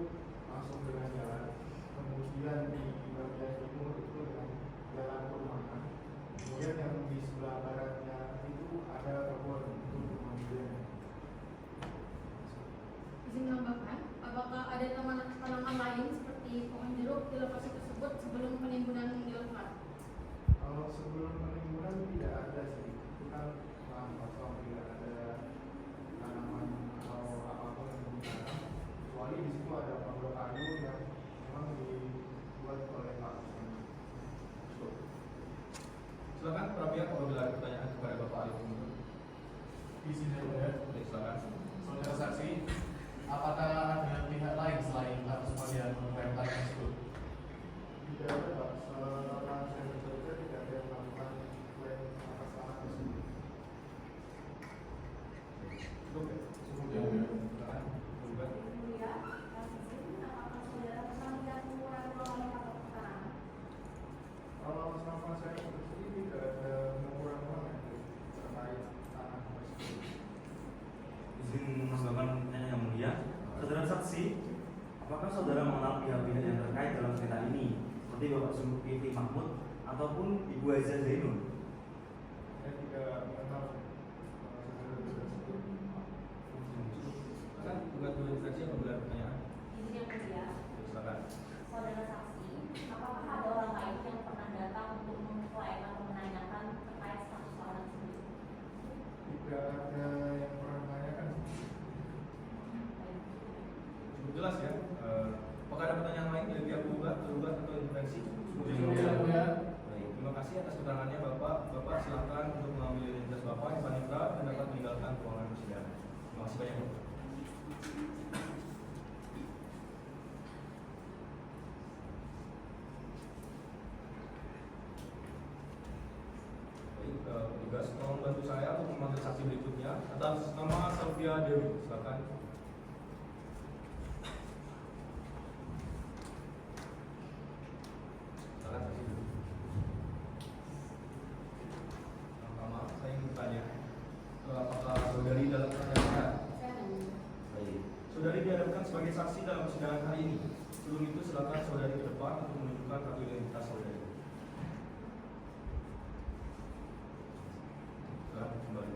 langsung dengan jalan. Kemudian di bagian timur itu dengan jalan perumahan. Kemudian yang di sebelah baratnya itu ada kebun untuk kemudian. Izin menambahkan, apakah ada tanaman lain seperti pohon jeruk di lokasi tersebut sebelum penimbunan dilakukan? Kalau sebelum penimbunan tidak ada sih, itu kan lahan kosong, tidak ada tanaman atau apapun yang ditanam, kecuali di situ ada pohon kayu yang memang dibuat oleh Pak Usman. Izin yang mulia. Baik, silakan. Saudara saksi, apakah ada pihak lain selain atas pemilihan UMKM tersebut? Tidak ada, Pak. Selama saya bekerja tidak ada yang melakukan klaim atas nama tersebut. Cukup ya? Cukup ya, mulia. Silakan. Penggugat. Yang mulia, izin, apakah saudara pernah melihat pengukuran ruangan atau keterangan? Kalau selama saya bekerja tidak ada pengurangan terkait tanah tersebut. Izin menambahkan pertanyaan yang mulia. Saudara saksi, apakah saudara mengenal pihak-pihak yang terkait dalam sengketa ini, seperti Bapak Zulkifli Mahmud ataupun Ibu Aiza Zainul? Saya tidak mengenal saudara tersebut. Silakan. Penggugat boleh saksi apabila ada pertanyaan. Izin yang mulia, Silakan. saudara saksi, apakah ada orang lain yang pernah datang untuk mengklaim atau menanyakan terkait status orang tersebut? Tidak ada yang pernah menanyakan. Cukup jelas ya. Apakah ada pertanyaan lain dari pihak penggugat, tergugat atau intervensi? Cukup ya, mulia. Baik, terima kasih atas keterangannya Bapak. Bapak silakan untuk mengambil identitas Bapak yang panitra dan dapat meninggalkan ruangan persidangan. Terima kasih banyak Bapak. Baik, petugas, tolong bantu saya untuk memanggil saksi berikutnya atas nama Sofia Dewi. Silakan. Silakan saksi dulu. Pertama, saya ingin bertanya, apakah saudari dalam keadaan sehat? Saya tanya. Baik. Saudari dihadapkan sebagai saksi dalam persidangan hari ini. Sebelum itu silakan saudari ke depan untuk menunjukkan kartu identitas saudari. Silakan kembali.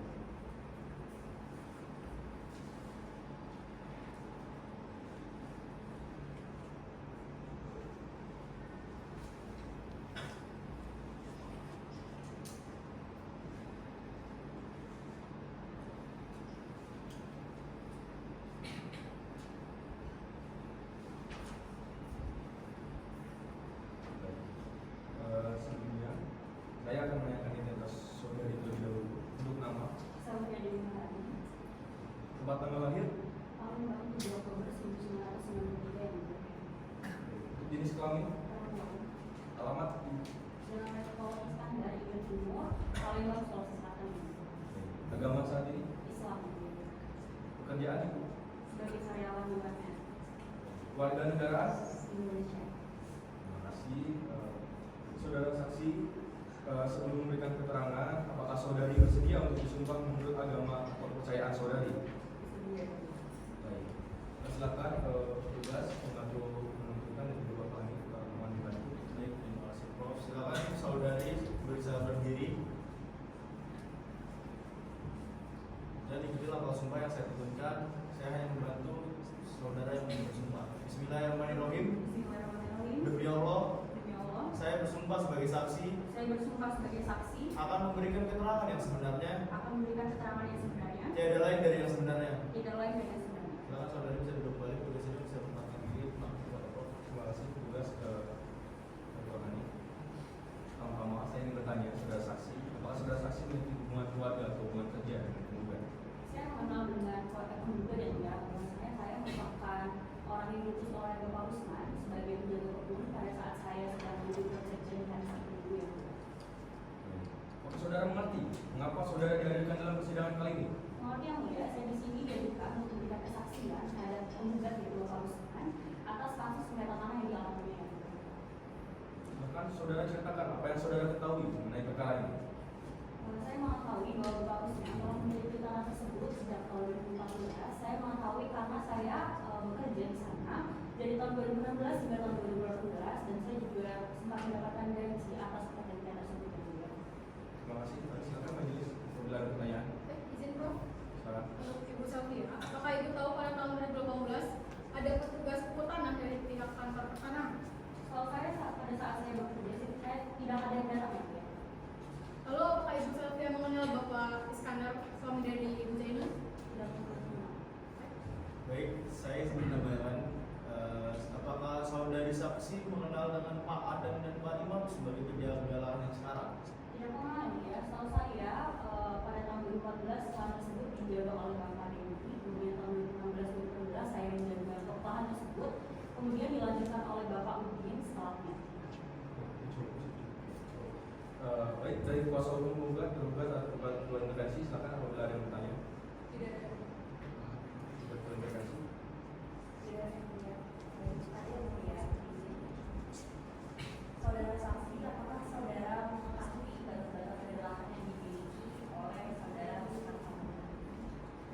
Sebelumnya, saya akan menanyakan identitas saudari terlebih dahulu. Untuk nama, Sofia Dewi Maharani, tempat tanggal lahir, tahun 7 Oktober 1993 yang mulia. untuk jenis kelamin, Perempuan, alamat, dengan metropolitan standar Ibu Timur, Palembang, Sulawesi Selatan. agama saat ini, Islam, pekerjaan ibu, sebagai karyawan BUMN warga negaraan. Indonesia. Terima kasih. Saudara saksi, sebelum memberikan keterangan, apakah saudari bersedia untuk disumpah menurut agama atau kepercayaan saudari? Baik. Silakan petugas membantu menentukan dan juga kami mohon dibantu. Baik, terima kasih Prof. Silakan saudari bisa berdiri dan ikuti lafal sumpah yang saya turunkan. Saya hanya membantu saudara yang bersumpah. Bismillahirrahmanirrahim. Bismillahirrahmanirrahim. Demi Allah, Demi Allah, saya bersumpah sebagai saksi saya bersumpah sebagai saksi akan memberikan keterangan yang sebenarnya, akan memberikan keterangan yang sebenarnya, tiada lain dari yang sebenarnya. tidak lain dari yang sebenarnya. Silakan saudari bisa duduk balik, tugasnya bisa menempatkan diri. Maaf kepada Prof. Terima kasih petugas keterangannya. Pertama, saya ingin bertanya saudara saksi, apakah saudara saksi memiliki hubungan keluarga atau hubungan kerja dengan penggugat? Saya mengenal dengan keluarga penggugat dan juga bahwasanya saya merupakan orang yang diutus oleh Bapak Usman sebagai penjaga kebun pada saat saya sedang duduk bekerja dengan sang ibu yang mulia. Apakah saudara mengerti mengapa saudara dihadirkan dalam persidangan kali ini? Mengerti yang mulia, saya di sini diajukan untuk memberikan kesaksian terhadap penggugat yaitu Bapak Usman atas kasus sengketa tanah yang dialaminya yang mulia. Bahkan saudara ceritakan apa yang saudara ketahui mengenai perkara ini. Saya mengetahui bahwa Bapak Usman telah memiliki tanah tersebut sejak tahun 2014. Saya mengetahui karena saya bekerja di sana dari tahun 2016 hingga tahun 2018 dan saya juga sempat mendapatkan gaji atas pekerjaan tersebut yang mulia. Terima kasih. Silakan majelis apabila ada pertanyaan. Izin Prof. Silakan. Untuk Ibu Safira, apakah Ibu tahu pada tahun 2018 ada petugas pupuk tanah dari pihak kantor pertanahan? Kalau saya pada saat saya bekerja, saya tidak ada yang datang ya. mulia. Lalu apakah Ibu Safira mengenal Bapak Iskandar, suami dari Ibu Zainul? Tidak mengenal. Baik, saya izin menambahkan, apakah saudari saksi mengenal dengan Pak Adam dan Pak Imam sebagai penjaga lahan yang sekarang? Tidak mengenal ya. Setahu saya pada tahun 2014 tanah tersebut Baik, dari kuasa hukum penggugat, tergugat atau dua intervensi, silakan apabila ada yang bertanya. Tidak ada. Dua intervensi. Tidak ada yang mulia. Tadi yang mulia, izin. Saudara saksi, apakah saudara mengetahui batas-batas kedalaman yang dimiliki oleh saudara Mustafa?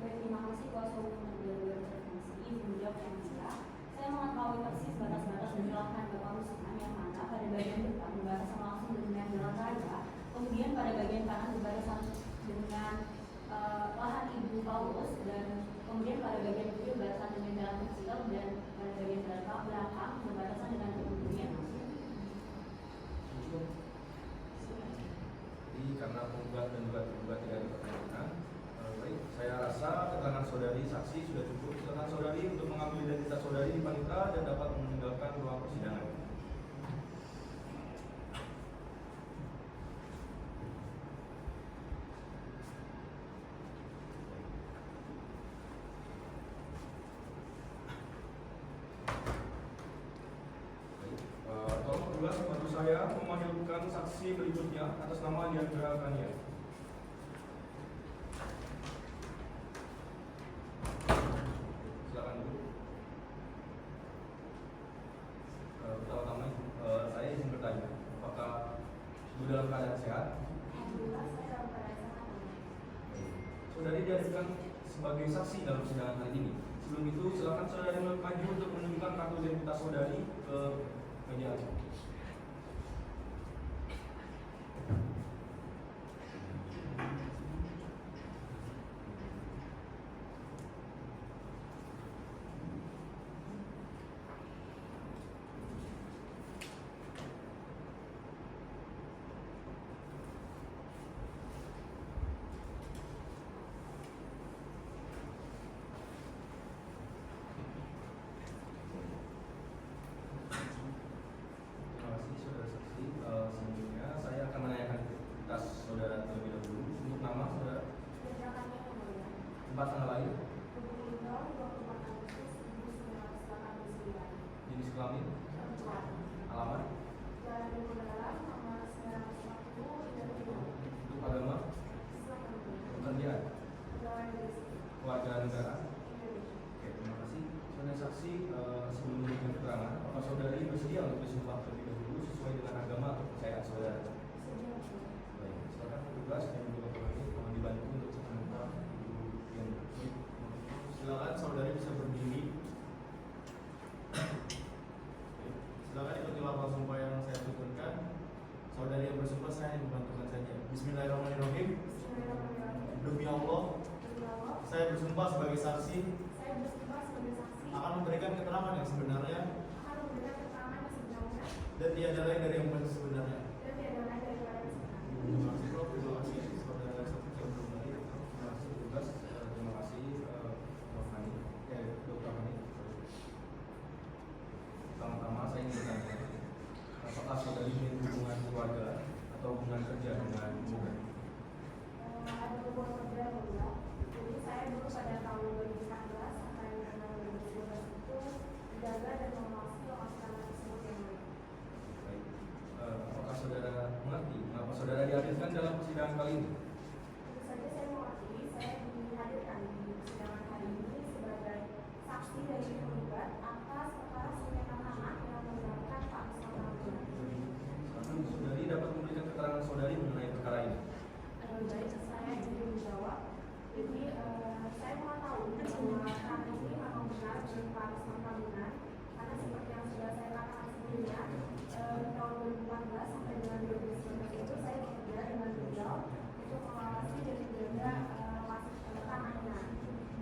Baik, terima kasih kuasa hukum kedua-dua intervensi. Izin menjawab yang mulia. Saya mengetahui persis batas-batas penjelasan Bapak Rusman yang mana pada bagian depan berbatasan langsung dengan jalan raya, kemudian pada bagian kanan berbatasan dengan lahan Ibu Paulus, dan kemudian pada bagian kiri berbatasan dengan jalan kecil, dan pada bagian belakang berbatasan dengan kebun durian. Jadi karena penggugat dan juga tergugat tidak ada pertanyaan, baik, saya rasa keterangan saudari saksi sudah cukup. Silakan saudari untuk mengambil identitas saudari di panitia dan dapat meninggalkan ruang persidangan. Tolong petugas bantu saya memanggilkan saksi berikutnya atas nama Diandra Kania. Silakan dulu. Pertama-tama saya izin bertanya, apakah Ibu dalam keadaan sehat? Alhamdulillah, saya dalam keadaan sehat. Saudari dihadirkan sebagai saksi dalam persidangan hari ini. Sebelum itu, silakan saudari maju untuk menunjukkan kartu identitas saudari ke meja. Selanjutnya saya akan menanyakan identitas saudara terlebih dahulu. Untuk nama saudara, tempat tanggal lahir, jenis kelamin, alamat, untuk agama, pekerjaan, keluarga negara. Oke, terima kasih. Saudara saksi, sebelum memberikan keterangan, apakah saudari bersedia untuk disumpah terlebih dahulu sesuai dengan agama atau kepercayaan saudara? Baik, silakan petugas dan juga penghuni dibantu untuk menentukan ibu yang Silakan saudari bisa berdiri. Silakan ikuti lafaz sumpah yang saya tuturkan. Saudari yang bersumpah saya membantukan saja. Bismillahirrahmanirrahim. Demi Allah, saya bersumpah sebagai saksi akan memberikan keterangan yang sebenarnya dan tiada lain dari yang sebenarnya. Terima kasih Prof. Terima kasih saudara saksi yang kembali. Terima kasih petugas. Terima kasih Prof. Hani, Dr. Hani. Pertama-tama saya ingin bertanya, apakah saudari memiliki hubungan keluarga atau hubungan kerja dengan penggugat? Ada hubungan kerja juga. Jadi saya dulu pada tahun 2014 sampai dengan 2012 itu menjaga dan mengawasi lokasi tanah tersebut yang baik. Baik, apakah saudara mengerti mengapa saudara dihadirkan dalam persidangan kali ini? Tentu saja saya mengerti, saya dihadirkan di persidangan hari ini sebagai saksi dari penggugat atas perkara sengketa tanah yang melibatkan Pak Mustafa. Silakan saudari dapat memberikan keterangan saudari mengenai perkara ini. Lebih baik saya ingin menjawab. Jadi saya mengetahui bahwa kami ini memang benar berupa Risma Tambunan, karena seperti yang sudah saya katakan sebelumnya, tahun 2014 sampai dengan 2019 itu saya bekerja dengan beliau untuk mengawasi dan menjaga tanahnya.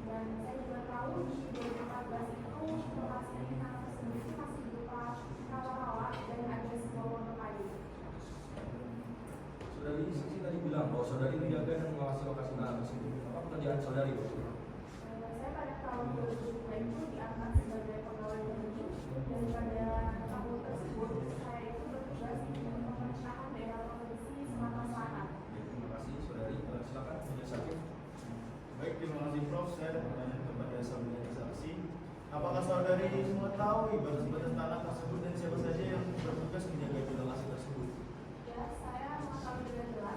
Dan saya juga tahu di 2014 itu lokasi tanah tersebut itu masih berupa rawa-rawa dan ada sebuah pondok kayu. Saudari saksi tadi bilang bahwa saudari menjaga dan mengawasi lokasi tanah tersebut. Apa pekerjaan saudari? Saya pada tahun 2002 itu diangkat sebagai pegawai negeri, dan pada tahun tersebut saya itu bertugas di pemerintahan daerah provinsi Sumatera Selatan. Terima kasih saudari. Silakan majelis hakim. Baik, terima kasih Prof. Saya ada pertanyaan kepada saudari saksi. Apakah saudari mengetahui batas-batas tanah tersebut dan siapa saja yang bertugas menjaga di lokasi tersebut? Ya, saya mengetahui dengan jelas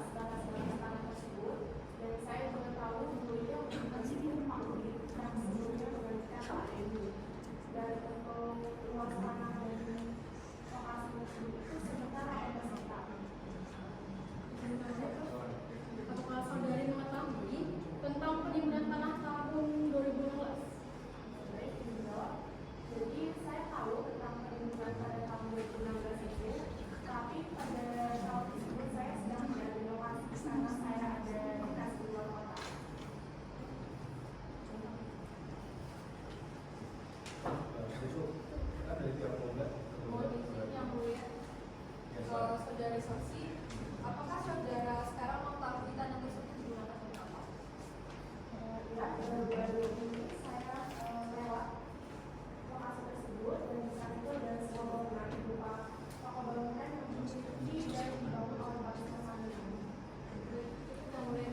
Itu kan dari pihak penggugat. Mohon izin yang mulia, saudara saksi, apakah saudara sekarang mengetahui tanah tersebut digunakan untuk apa? Ya, dua-dua ini saya lewat lokasi tersebut dan di saat itu ada sebuah bangunan berupa toko bangunan yang dikunci dan dibangun oleh bangsa Sandi. Cukup yang mulia.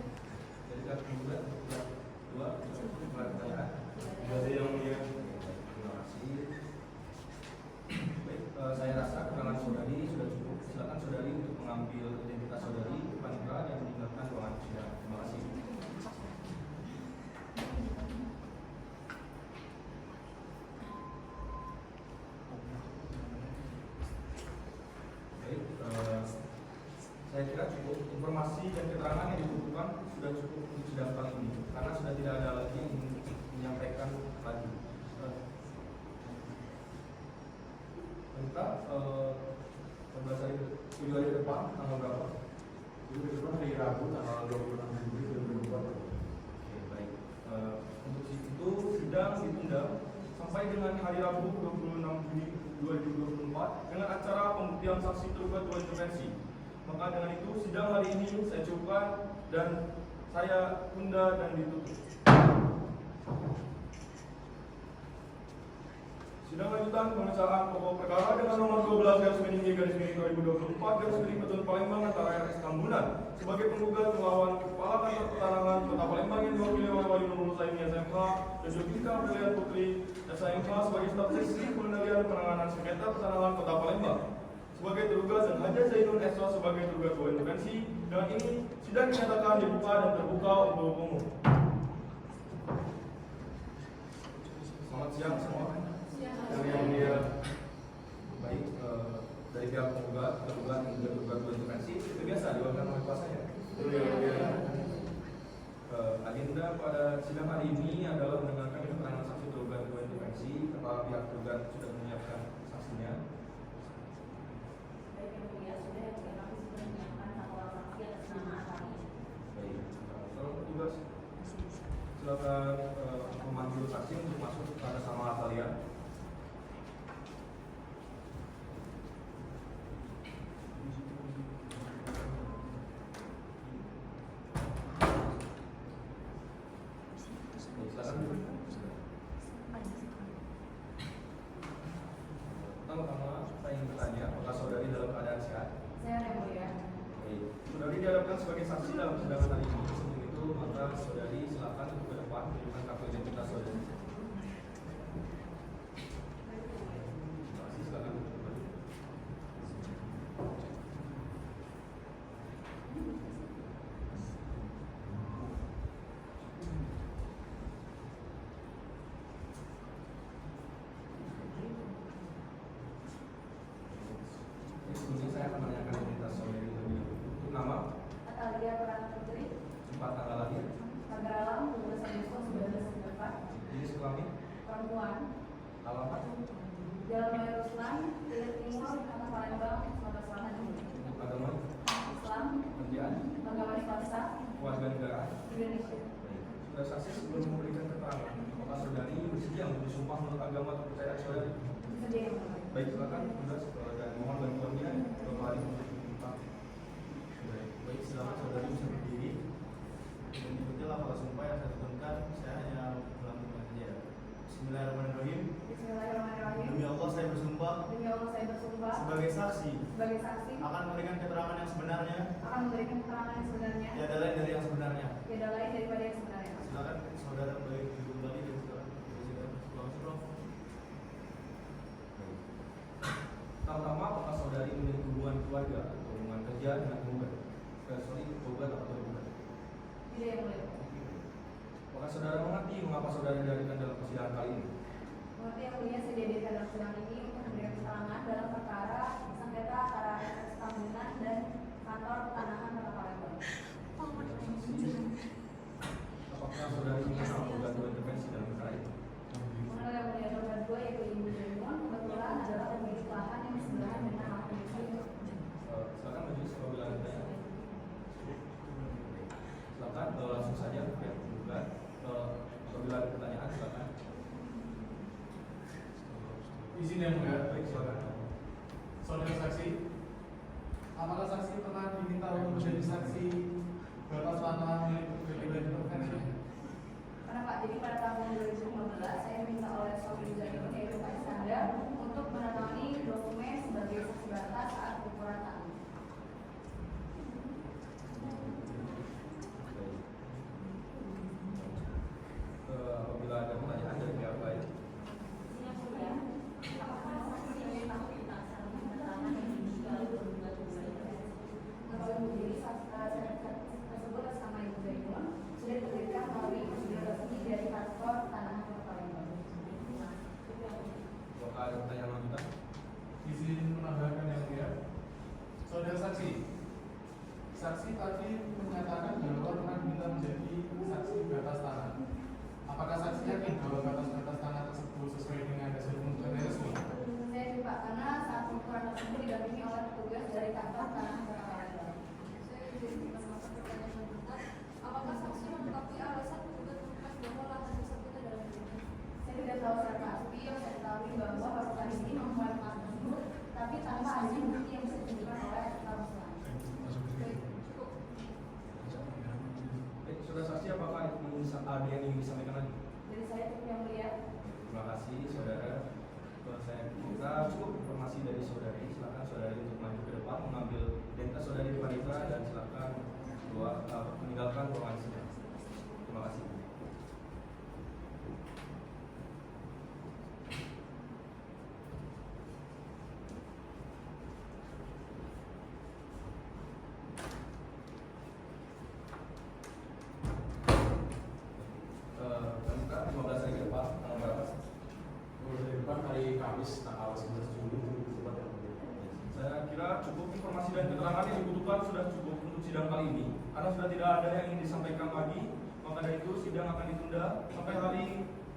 Dari pihak penggugat, pihak dua, pertanyaan. Tidak ada yang mulia. Terima kasih. Baik, saya rasa keterangan saudari sudah cukup. Silakan saudari untuk mengambil identitas saudari, panitra yang meninggalkan ruangan sidang. Terima kasih. Baik, saya kira cukup informasi dan keterangan yang dibutuhkan sudah cukup untuk sidang kali ini karena sudah tidak ada lagi yang ingin menyampaikan lagi. Kita 14 hari, 7 hari ke depan, tanggal berapa? 7 hari depan hari Rabu tanggal 26 Juli 2024. Oke, baik. Untuk itu sidang ditunda sampai dengan hari Rabu 26 Juni 2024 dengan acara pembuktian saksi tergugat dua intervensi. Maka dengan itu sidang hari ini saya cukupkan dan saya tunda dan ditutup. Sidang lanjutan pemeriksaan pokok perkara dengan nomor 12/3/2024 Palembang antara RS Tambunan sebagai penggugat melawan Kepala Kantor Pertanahan Kota Palembang yang diwakili oleh Wahyu Nurul Saimi SMK dan Jovita Brilian Putri SMK sebagai staf seksi pengendalian penanganan sengketa pertanahan Kota Palembang sebagai tergugat dan Haja Zainun SO sebagai tergugat dua intervensi. Dengan ini sidang dinyatakan dibuka dan terbuka untuk umum. Selamat siang semua. Yang mulia, baik dari pihak penggugat, tergugat dan juga tergugat dua intervensi itu biasa diwakilkan oleh kuasanya. Agenda pada sidang hari ini adalah mendengarkan keterangan saksi tergugat dua intervensi. Kepala pihak tergugat sudah menyiapkan saksinya. Baik yang mulia, sudah yang mulia kami sudah menyiapkan satu orang saksi atas nama Atani. Baik, tolong petugas silakan memanggil saksi untuk masuk pada sama kalian. Pertama-tama saya ingin bertanya, apakah saudari dalam keadaan sehat? Saya yang mulia. Baik. Saudari diharapkan sebagai saksi dalam persidangan hari ini. Sebelum itu, maka saudari silakan untuk ke depan menunjukkan kartu identitas saudari. Terima kasih, silakan. Sebelumnya saya akan menanyakan identitas saudari terlebih dahulu. Untuk nama, Atalia Perang Putri, tempat tanggal lahir, Pagar Alam, 12 Agustus 1994, jenis kelamin, perempuan, alamat, Jalan Raya Ruslan, Hilir Timur, Kota Palembang, Sumatera Selatan. agama, Islam, kerjaan, agama swasta, warga negara. Indonesia. Saudara saksi sebelum memberikan keterangan, apakah saudari bersedia untuk disumpah menurut agama atau kepercayaan saudari? Sedih yang mulia. Baik, silakan tugas dan mohon bantuannya Bapak Ali untuk diminta. Baik, silakan saudari bisa berdiri. Dan ikuti laporan sumpah yang saya tentukan. Saya hanya melakukan saja. Bismillahirrahmanirrahim. Bismillahirrahmanirrahim. Demi Allah saya bersumpah Demi Allah saya bersumpah sebagai saksi sebagai saksi akan memberikan keterangan yang sebenarnya, akan memberikan keterangan yang sebenarnya, tiada lain dari yang sebenarnya. tidak lain daripada yang sebenarnya. Silakan saudara kembali kembali dan silakan. Pertama, apakah saudari memiliki hubungan keluarga atau hubungan kerja dengan penggugat? Penggugat atau penggugat? Tidak yang mulia. Apakah saudara mengerti mengapa saudara dihadirkan dalam persidangan kali ini? Mengerti yang mulia, saya dihadirkan dalam sidang ini untuk memberikan keterangan dalam perkara sengketa antara RS Tambunan dan Kantor Pertanahan Kota Palembang. Apakah saudari mengenal penggugat dua intervensi dalam perkara ini? Mengenal yang mulia nomor 2 yaitu Ibu Jaimun kebetulan adalah pemilik lahan yang sebelahan dengan hak milik. Silakan majelis apabila ada pertanyaan. Silakan langsung saja ya, penggugat. Apabila ada pertanyaan silakan. apakah saksi pernah diminta untuk menjadi saksi batas tanah milik pribadi intervensi? Karena Pak, jadi pada tahun 2015 saya diminta oleh suami Zainul yaitu Pak Iskandar untuk menandatangani dokumen sebagai saksi batas saat pengukuran tanah. Apabila ada pertanyaan dari pihak lain, Yang mulia, apakah saksi yang tahu tentang keterangan yang dijual berbuat dosa intervensi? Kalau jadi sertifikat tersebut atas nama Ibu Zainul sudah diterbitkan melalui prosedur resmi dari kantor Tanah Kota Palembang. apakah ada pertanyaan lanjutan? Izin menambahkan yang mulia. Saudara saksi, saksi tadi menyatakan bahwa pernah diminta menjadi saksi batas tanah. Apakah saksi yakin bahwa batas tanah tersebut sesuai dengan hasil pembukaan resmi? Saya lupa karena saat pengukuran tersebut didampingi oleh petugas dari kantor Tanah Kota Palembang. Saya izin menambahkan pertanyaan lanjutan. Apakah saksi mengetahui alasan petugas menemukan bahwa lahan tersebut adalah miliknya? Saya tidak tahu secara pasti, yang saya ketahui bahwa bangunan ini membuat lahan tersebut, tapi tanpa adanya bukti yang bisa ditunjukkan oleh kamus lain. Baik, saudara saksi, apakah ada yang ingin disampaikan lagi? Dari saya cukup yang mulia. Terima kasih saudara. Kita cukup informasi dari saudari. Silakan saudari untuk maju ke depan mengambil identitas saudari di depan kita dan silakan keluar meninggalkan ruangan sidang. Terima kasih. Kita 15 hari ke depan, tanggal berapa? Dari depan hari Kamis tanggal 11 Juli 2024 yang mulia. Saya kira cukup informasi dan keterangan yang dibutuhkan sudah cukup untuk sidang kali ini. Karena sudah tidak ada yang ingin disampaikan lagi, maka dari itu sidang akan ditunda sampai hari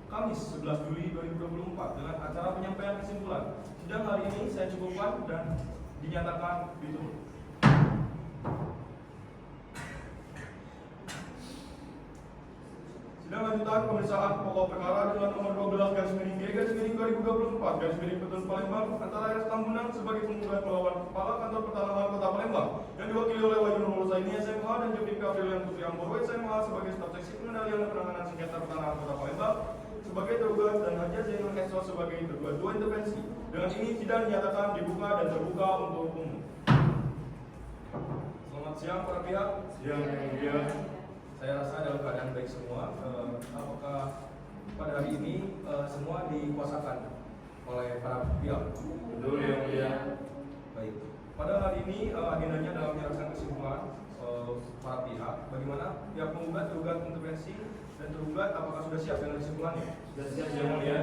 Kamis 11 Juli 2024 dengan acara penyampaian kesimpulan. Sidang hari ini saya cukupkan dan dinyatakan ditutup. Sidang lanjutan pemeriksaan pokok perkara dengan nomor 12/G/2024 Petun Palembang antara RS Tambunan sebagai penggugat melawan Kepala Kantor Pertanahan Kota Palembang yang diwakili oleh Wahyu Nurul Saini SMH dan Jovika Brilian Putri Amboro SMH sebagai staf seksi pengendalian dan penanganan sengketa pertanahan Kota Palembang sebagai tergugat dan Haja Zainul Eswa sebagai tergugat dua intervensi. Dengan ini sidang dinyatakan dibuka dan terbuka untuk umum. Selamat siang para pihak. Siang yang mulia. Saya rasa dalam keadaan baik semua. Apakah pada hari ini semua dikuasakan oleh para pihak? Betul yang mulia. Baik. Pada hari ini agendanya adalah menyerahkan kesimpulan para pihak. Bagaimana pihak penggugat, tergugat intervensi dan tergugat apakah sudah siap dengan kesimpulannya? Sudah siap yang mulia.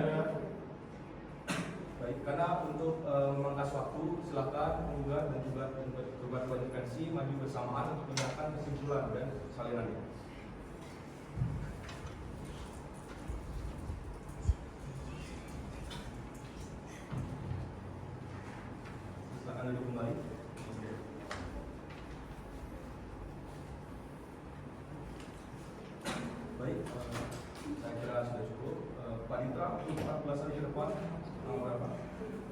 Baik, karena untuk memangkas waktu, silakan penggugat dan juga tergugat intervensi maju bersamaan untuk menyerahkan kesimpulan dan salinannya. Silakan duduk kembali. Baik, saya kira sudah cukup. Pak Ditra, untuk 14 hari ke depan, tanggal berapa?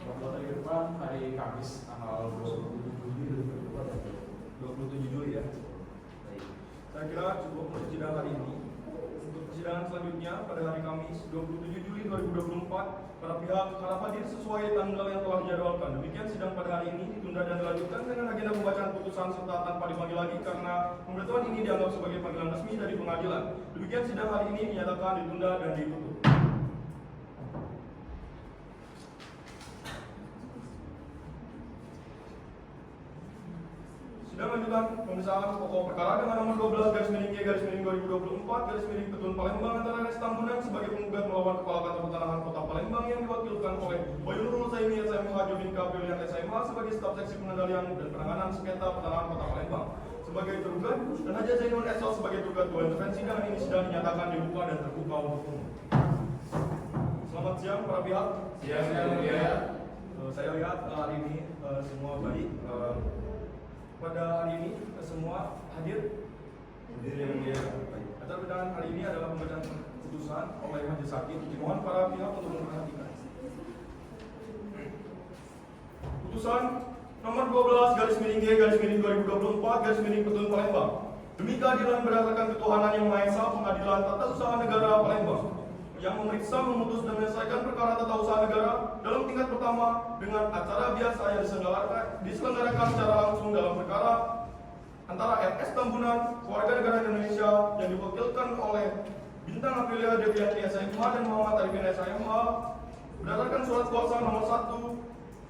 14 hari ke depan hari Kamis tanggal 27 Juli 2024. 27 Juli ya. Baik. Saya kira cukup untuk sidang hari ini. Untuk persidangan selanjutnya pada hari Kamis 27 Juli 2024 para pihak harap hadir sesuai tanggal yang telah dijadwalkan. Demikian sidang pada hari ini ditunda dan dilanjutkan dengan agenda pembacaan putusan serta tanpa dipanggil lagi karena pemberitahuan ini dianggap sebagai panggilan resmi dari pengadilan. Demikian sidang hari ini dinyatakan ditunda dan ditutup. Sidang lanjutan pemeriksaan pokok perkara dengan nomor 12/G/2024 Petun Palembang antara RS Tambunan sebagai penggugat melawan Kepala Kantor Pertanahan Kota Palembang yang diwakilkan oleh Wahyu Nurul Saini SMH Jovika Brilian SMH sebagai staf seksi pengendalian dan penanganan sengketa pertanahan Kota Palembang sebagai tergugat dan Haja Zainul Eswa sebagai tergugat dua intervensi. Dengan ini sidang dinyatakan dibuka dan terbuka untuk umum. Selamat siang para pihak. Siang yang mulia. Saya lihat hari ini semua baik. Pada hari ini semua hadir. Hadir yang mulia. Acara persidangan hari ini adalah pembacaan putusan oleh majelis hakim. Dimohon para pihak untuk memperhatikan. Putusan nomor 12/G/2024 Petun Palembang. Demi keadilan berdasarkan ketuhanan yang Maha Esa, Pengadilan Tata Usaha Negara Palembang yang memeriksa, memutus dan menyelesaikan perkara tata usaha negara dalam tingkat pertama dengan acara biasa yang diselenggarakan secara langsung dalam perkara antara RS Tambunan, warga negara Indonesia yang diwakilkan oleh Bintang Aprilia Devianti SMH dan Muhammad Arifin SMH berdasarkan surat kuasa nomor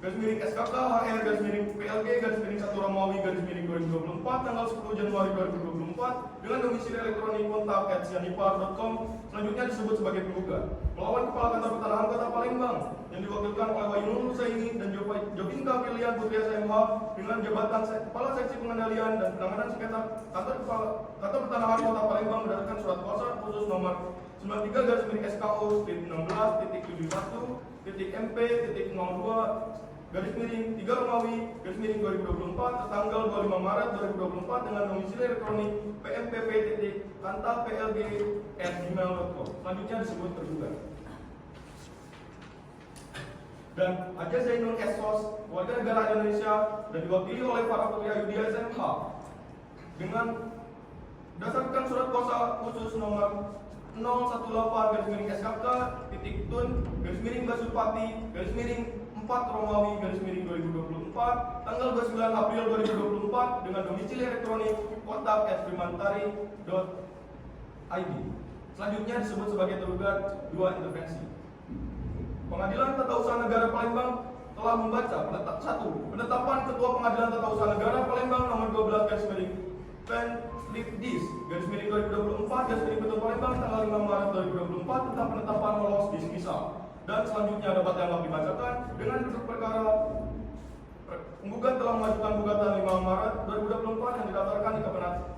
1/SKK HR/PLG/1 Romawi -2024 tanggal 10 Januari 2024 dengan domisili elektronik kontak@sianipar.com. Selanjutnya disebut sebagai penggugat melawan Kepala Kantor Pertanahan Kota Palembang yang diwakilkan oleh Wainul Husaini dan Jobinka Pilihan Putri SMH dengan jabatan Kepala Seksi Pengendalian dan Penanganan Sengketa Kantor Pertanahan Kota Palembang berdasarkan surat kuasa khusus nomor 93/SKU-16.71.MP.02 Romawi -2024 tertanggal 25 Maret 2024 dengan domisili elektronik pmpp.kanta.plg@gmail.com. Selanjutnya disebut tergugat. Dan Haja Zainul Esos, warga negara Indonesia dan diwakili oleh para Putri Ayudi SMH dengan berdasarkan surat kuasa khusus nomor 018/SKK.Tun/Basupati/4 Romawi -2024 tanggal 29 April 2024 dengan domisili elektronik kontak@primantari.id. Selanjutnya disebut sebagai tergugat 2 intervensi. Pengadilan Tata Usaha Negara Palembang telah membaca penetapan Ketua Pengadilan Tata Usaha Negara Palembang nomor 12/2024 Palembang tanggal 5 Maret 2024 tentang penetapan lolos dismisal. Dan selanjutnya dapat dianggap dibacakan dengan duduk perkara. Penggugat telah mengajukan gugatan 5 Maret 2024 yang didaftarkan di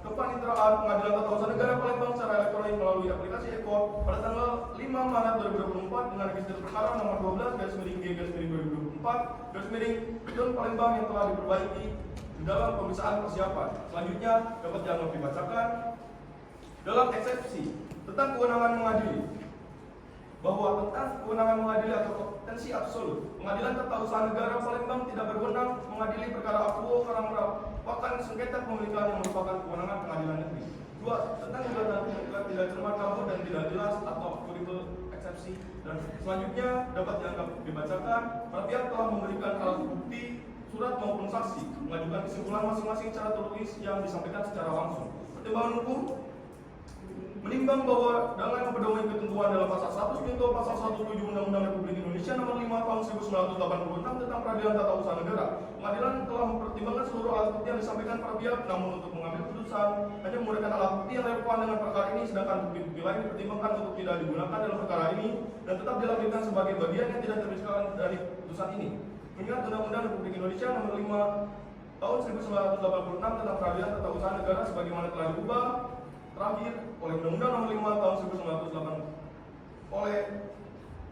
Kepaniteraan Pengadilan Tata Usaha Negara Palembang secara elektronik melalui aplikasi Eko pada tanggal 5 Maret 2024 dengan register perkara nomor 12/G/2024 Palembang yang telah diperbaiki di dalam pemeriksaan persiapan. Selanjutnya dapat dianggap dibacakan dalam eksepsi tentang kewenangan mengadili bahwa tentang kewenangan mengadili atau kompetensi absolut, Pengadilan Tata Usaha Negara Palembang tidak berwenang mengadili perkara akuo karena merupakan sengketa pemilikan yang merupakan kewenangan pengadilan negeri. 2. Tentang gugatan pengadilan tidak cermat kabur dan tidak jelas atau akuntabel eksepsi. Dan selanjutnya dapat dianggap dibacakan para pihak telah memberikan alat bukti, surat maupun saksi, mengajukan kesimpulan masing-masing secara tertulis yang disampaikan secara langsung. Pertimbangan hukum menimbang bahwa dengan mempedoman ketentuan dalam pasal 1 junto pasal 17 Undang-Undang Republik Indonesia nomor 5 tahun 1986 tentang Peradilan Tata Usaha Negara, pengadilan telah mempertimbangkan seluruh alat bukti yang disampaikan para pihak, namun untuk mengambil keputusan hanya menggunakan alat bukti yang relevan dengan perkara ini, sedangkan bukti-bukti lain dipertimbangkan untuk tidak digunakan dalam perkara ini dan tetap dilampirkan sebagai bagian yang tidak terpisahkan dari keputusan ini. Mengingat Undang-Undang Republik Indonesia nomor 5 tahun 1986 tentang Peradilan Tata Usaha Negara sebagaimana telah diubah terakhir oleh Undang-Undang Nomor 5 Tahun 1908 oleh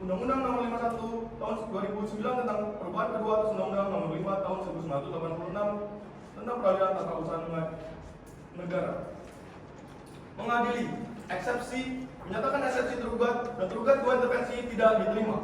Undang-Undang Nomor 51 Tahun 2009 tentang perubahan kedua atas Undang-Undang Nomor 5 Tahun 1986 tentang Peradilan Tata Usaha Negara. Mengadili eksepsi, menyatakan eksepsi tergugat dan tergugat 2 intervensi tidak diterima.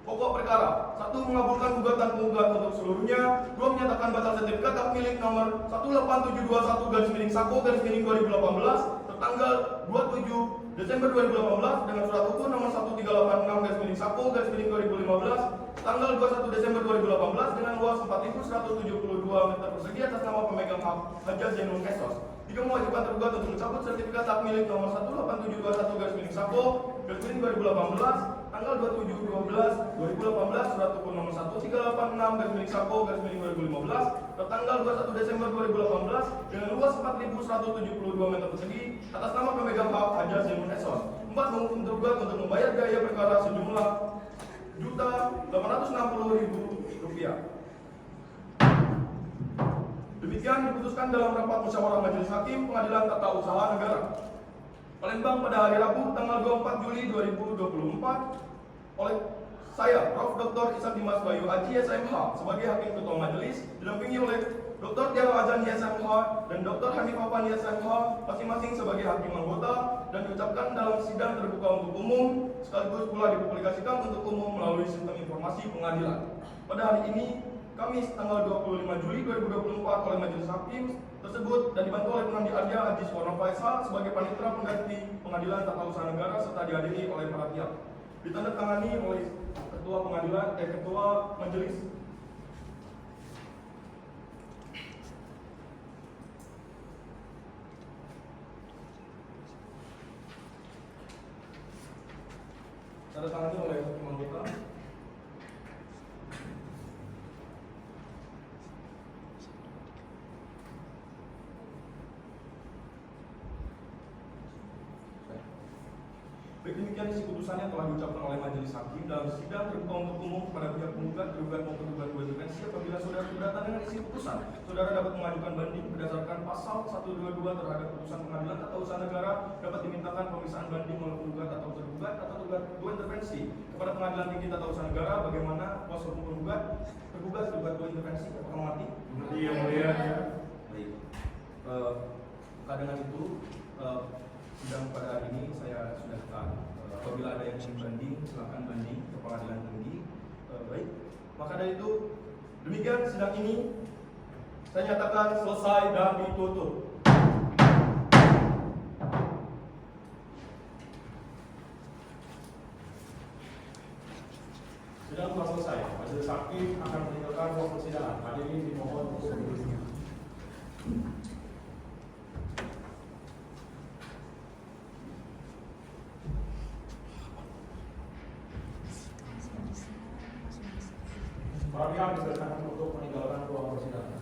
Pokok perkara 1. Mengabulkan gugatan penggugat untuk seluruhnya. 2. Menyatakan batal sertifikat hak milik nomor 18721/SAKO/2018 tanggal 27 Desember 2018 dengan surat hukum nomor 1386/SAKO/2015 tanggal 21 Desember 2018 dengan luas 4.172 meter persegi atas nama pemegang hak Haja Zainul Esos. 3. Mewajibkan tergugat untuk mencabut sertifikat hak milik nomor 18721/2018 tanggal 27/12/2018 surat hukum nomor 1386/SAKO/2015 tertanggal 21 Desember 2018 dengan luas 4.172 meter persegi atas nama pemegang hak Haja Zainul Esos. 4. Menghukum tergugat untuk membayar biaya perkara sejumlah Rp1.860.000. Demikian diputuskan dalam rapat musyawarah Majelis Hakim Pengadilan Tata Usaha Negara Palembang pada hari Rabu tanggal 24 Juli 2024 oleh saya, Prof. Dr. Ishak Dimas Bayu Aji SMH sebagai Hakim Ketua Majelis, didampingi oleh Dr. Tiara Azani SMH dan Dr. Hanif Afani SMH masing-masing sebagai Hakim Anggota dan diucapkan dalam sidang terbuka untuk umum sekaligus pula dipublikasikan untuk umum melalui sistem informasi pengadilan. Pada hari ini Kamis tanggal 25 Juli 2024 oleh Majelis Hakim tersebut dan dibantu oleh Penandi Arya Haji Suwarno Faisal sebagai panitera pengganti Pengadilan Tata Usaha Negara serta dihadiri oleh para pihak. Ditandatangani oleh Ketua Pengadilan Ketua Majelis. Ditandatangani oleh Hakim Anggota. Demikian isi putusan yang telah diucapkan oleh Majelis Hakim dalam sidang terbuka untuk umum kepada pihak penggugat, tergugat maupun tergugat dua intervensi. Apabila saudara keberatan dengan isi putusan, saudara dapat mengajukan banding berdasarkan pasal 122 terhadap putusan Pengadilan Tata Usaha Negara, dapat dimintakan pemeriksaan banding oleh penggugat atau tergugat dua intervensi kepada Pengadilan Tinggi Tata Usaha Negara. Bagaimana kuasa hukum penggugat, tergugat dua intervensi, apakah mengerti? Mengerti yang mulia. Baik. Dengan itu sidang pada hari ini saya sudahkan. Apabila ada yang ingin banding, silakan banding ke Pengadilan Tinggi. Baik. Maka dari itu, demikian sidang ini saya nyatakan selesai dan ditutup. Sidang telah selesai. Majelis Hakim akan meninggalkan ruang persidangan. Hadirin dimohon untuk berdiri. Para pihak dipersilakan untuk meninggalkan ruang persidangan.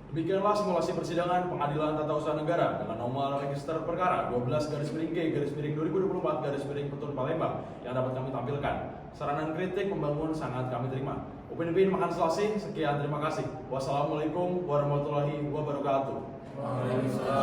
Demikianlah simulasi persidangan Pengadilan Tata Usaha Negara dengan nomor register perkara 12/G/2024/Petun Palembang yang dapat kami tampilkan. Saran dan kritik membangun sangat kami terima. Upin Ipin makan selasi. Sekian, terima kasih. Wassalamualaikum warahmatullahi wabarakatuh. Waalaikumsalam.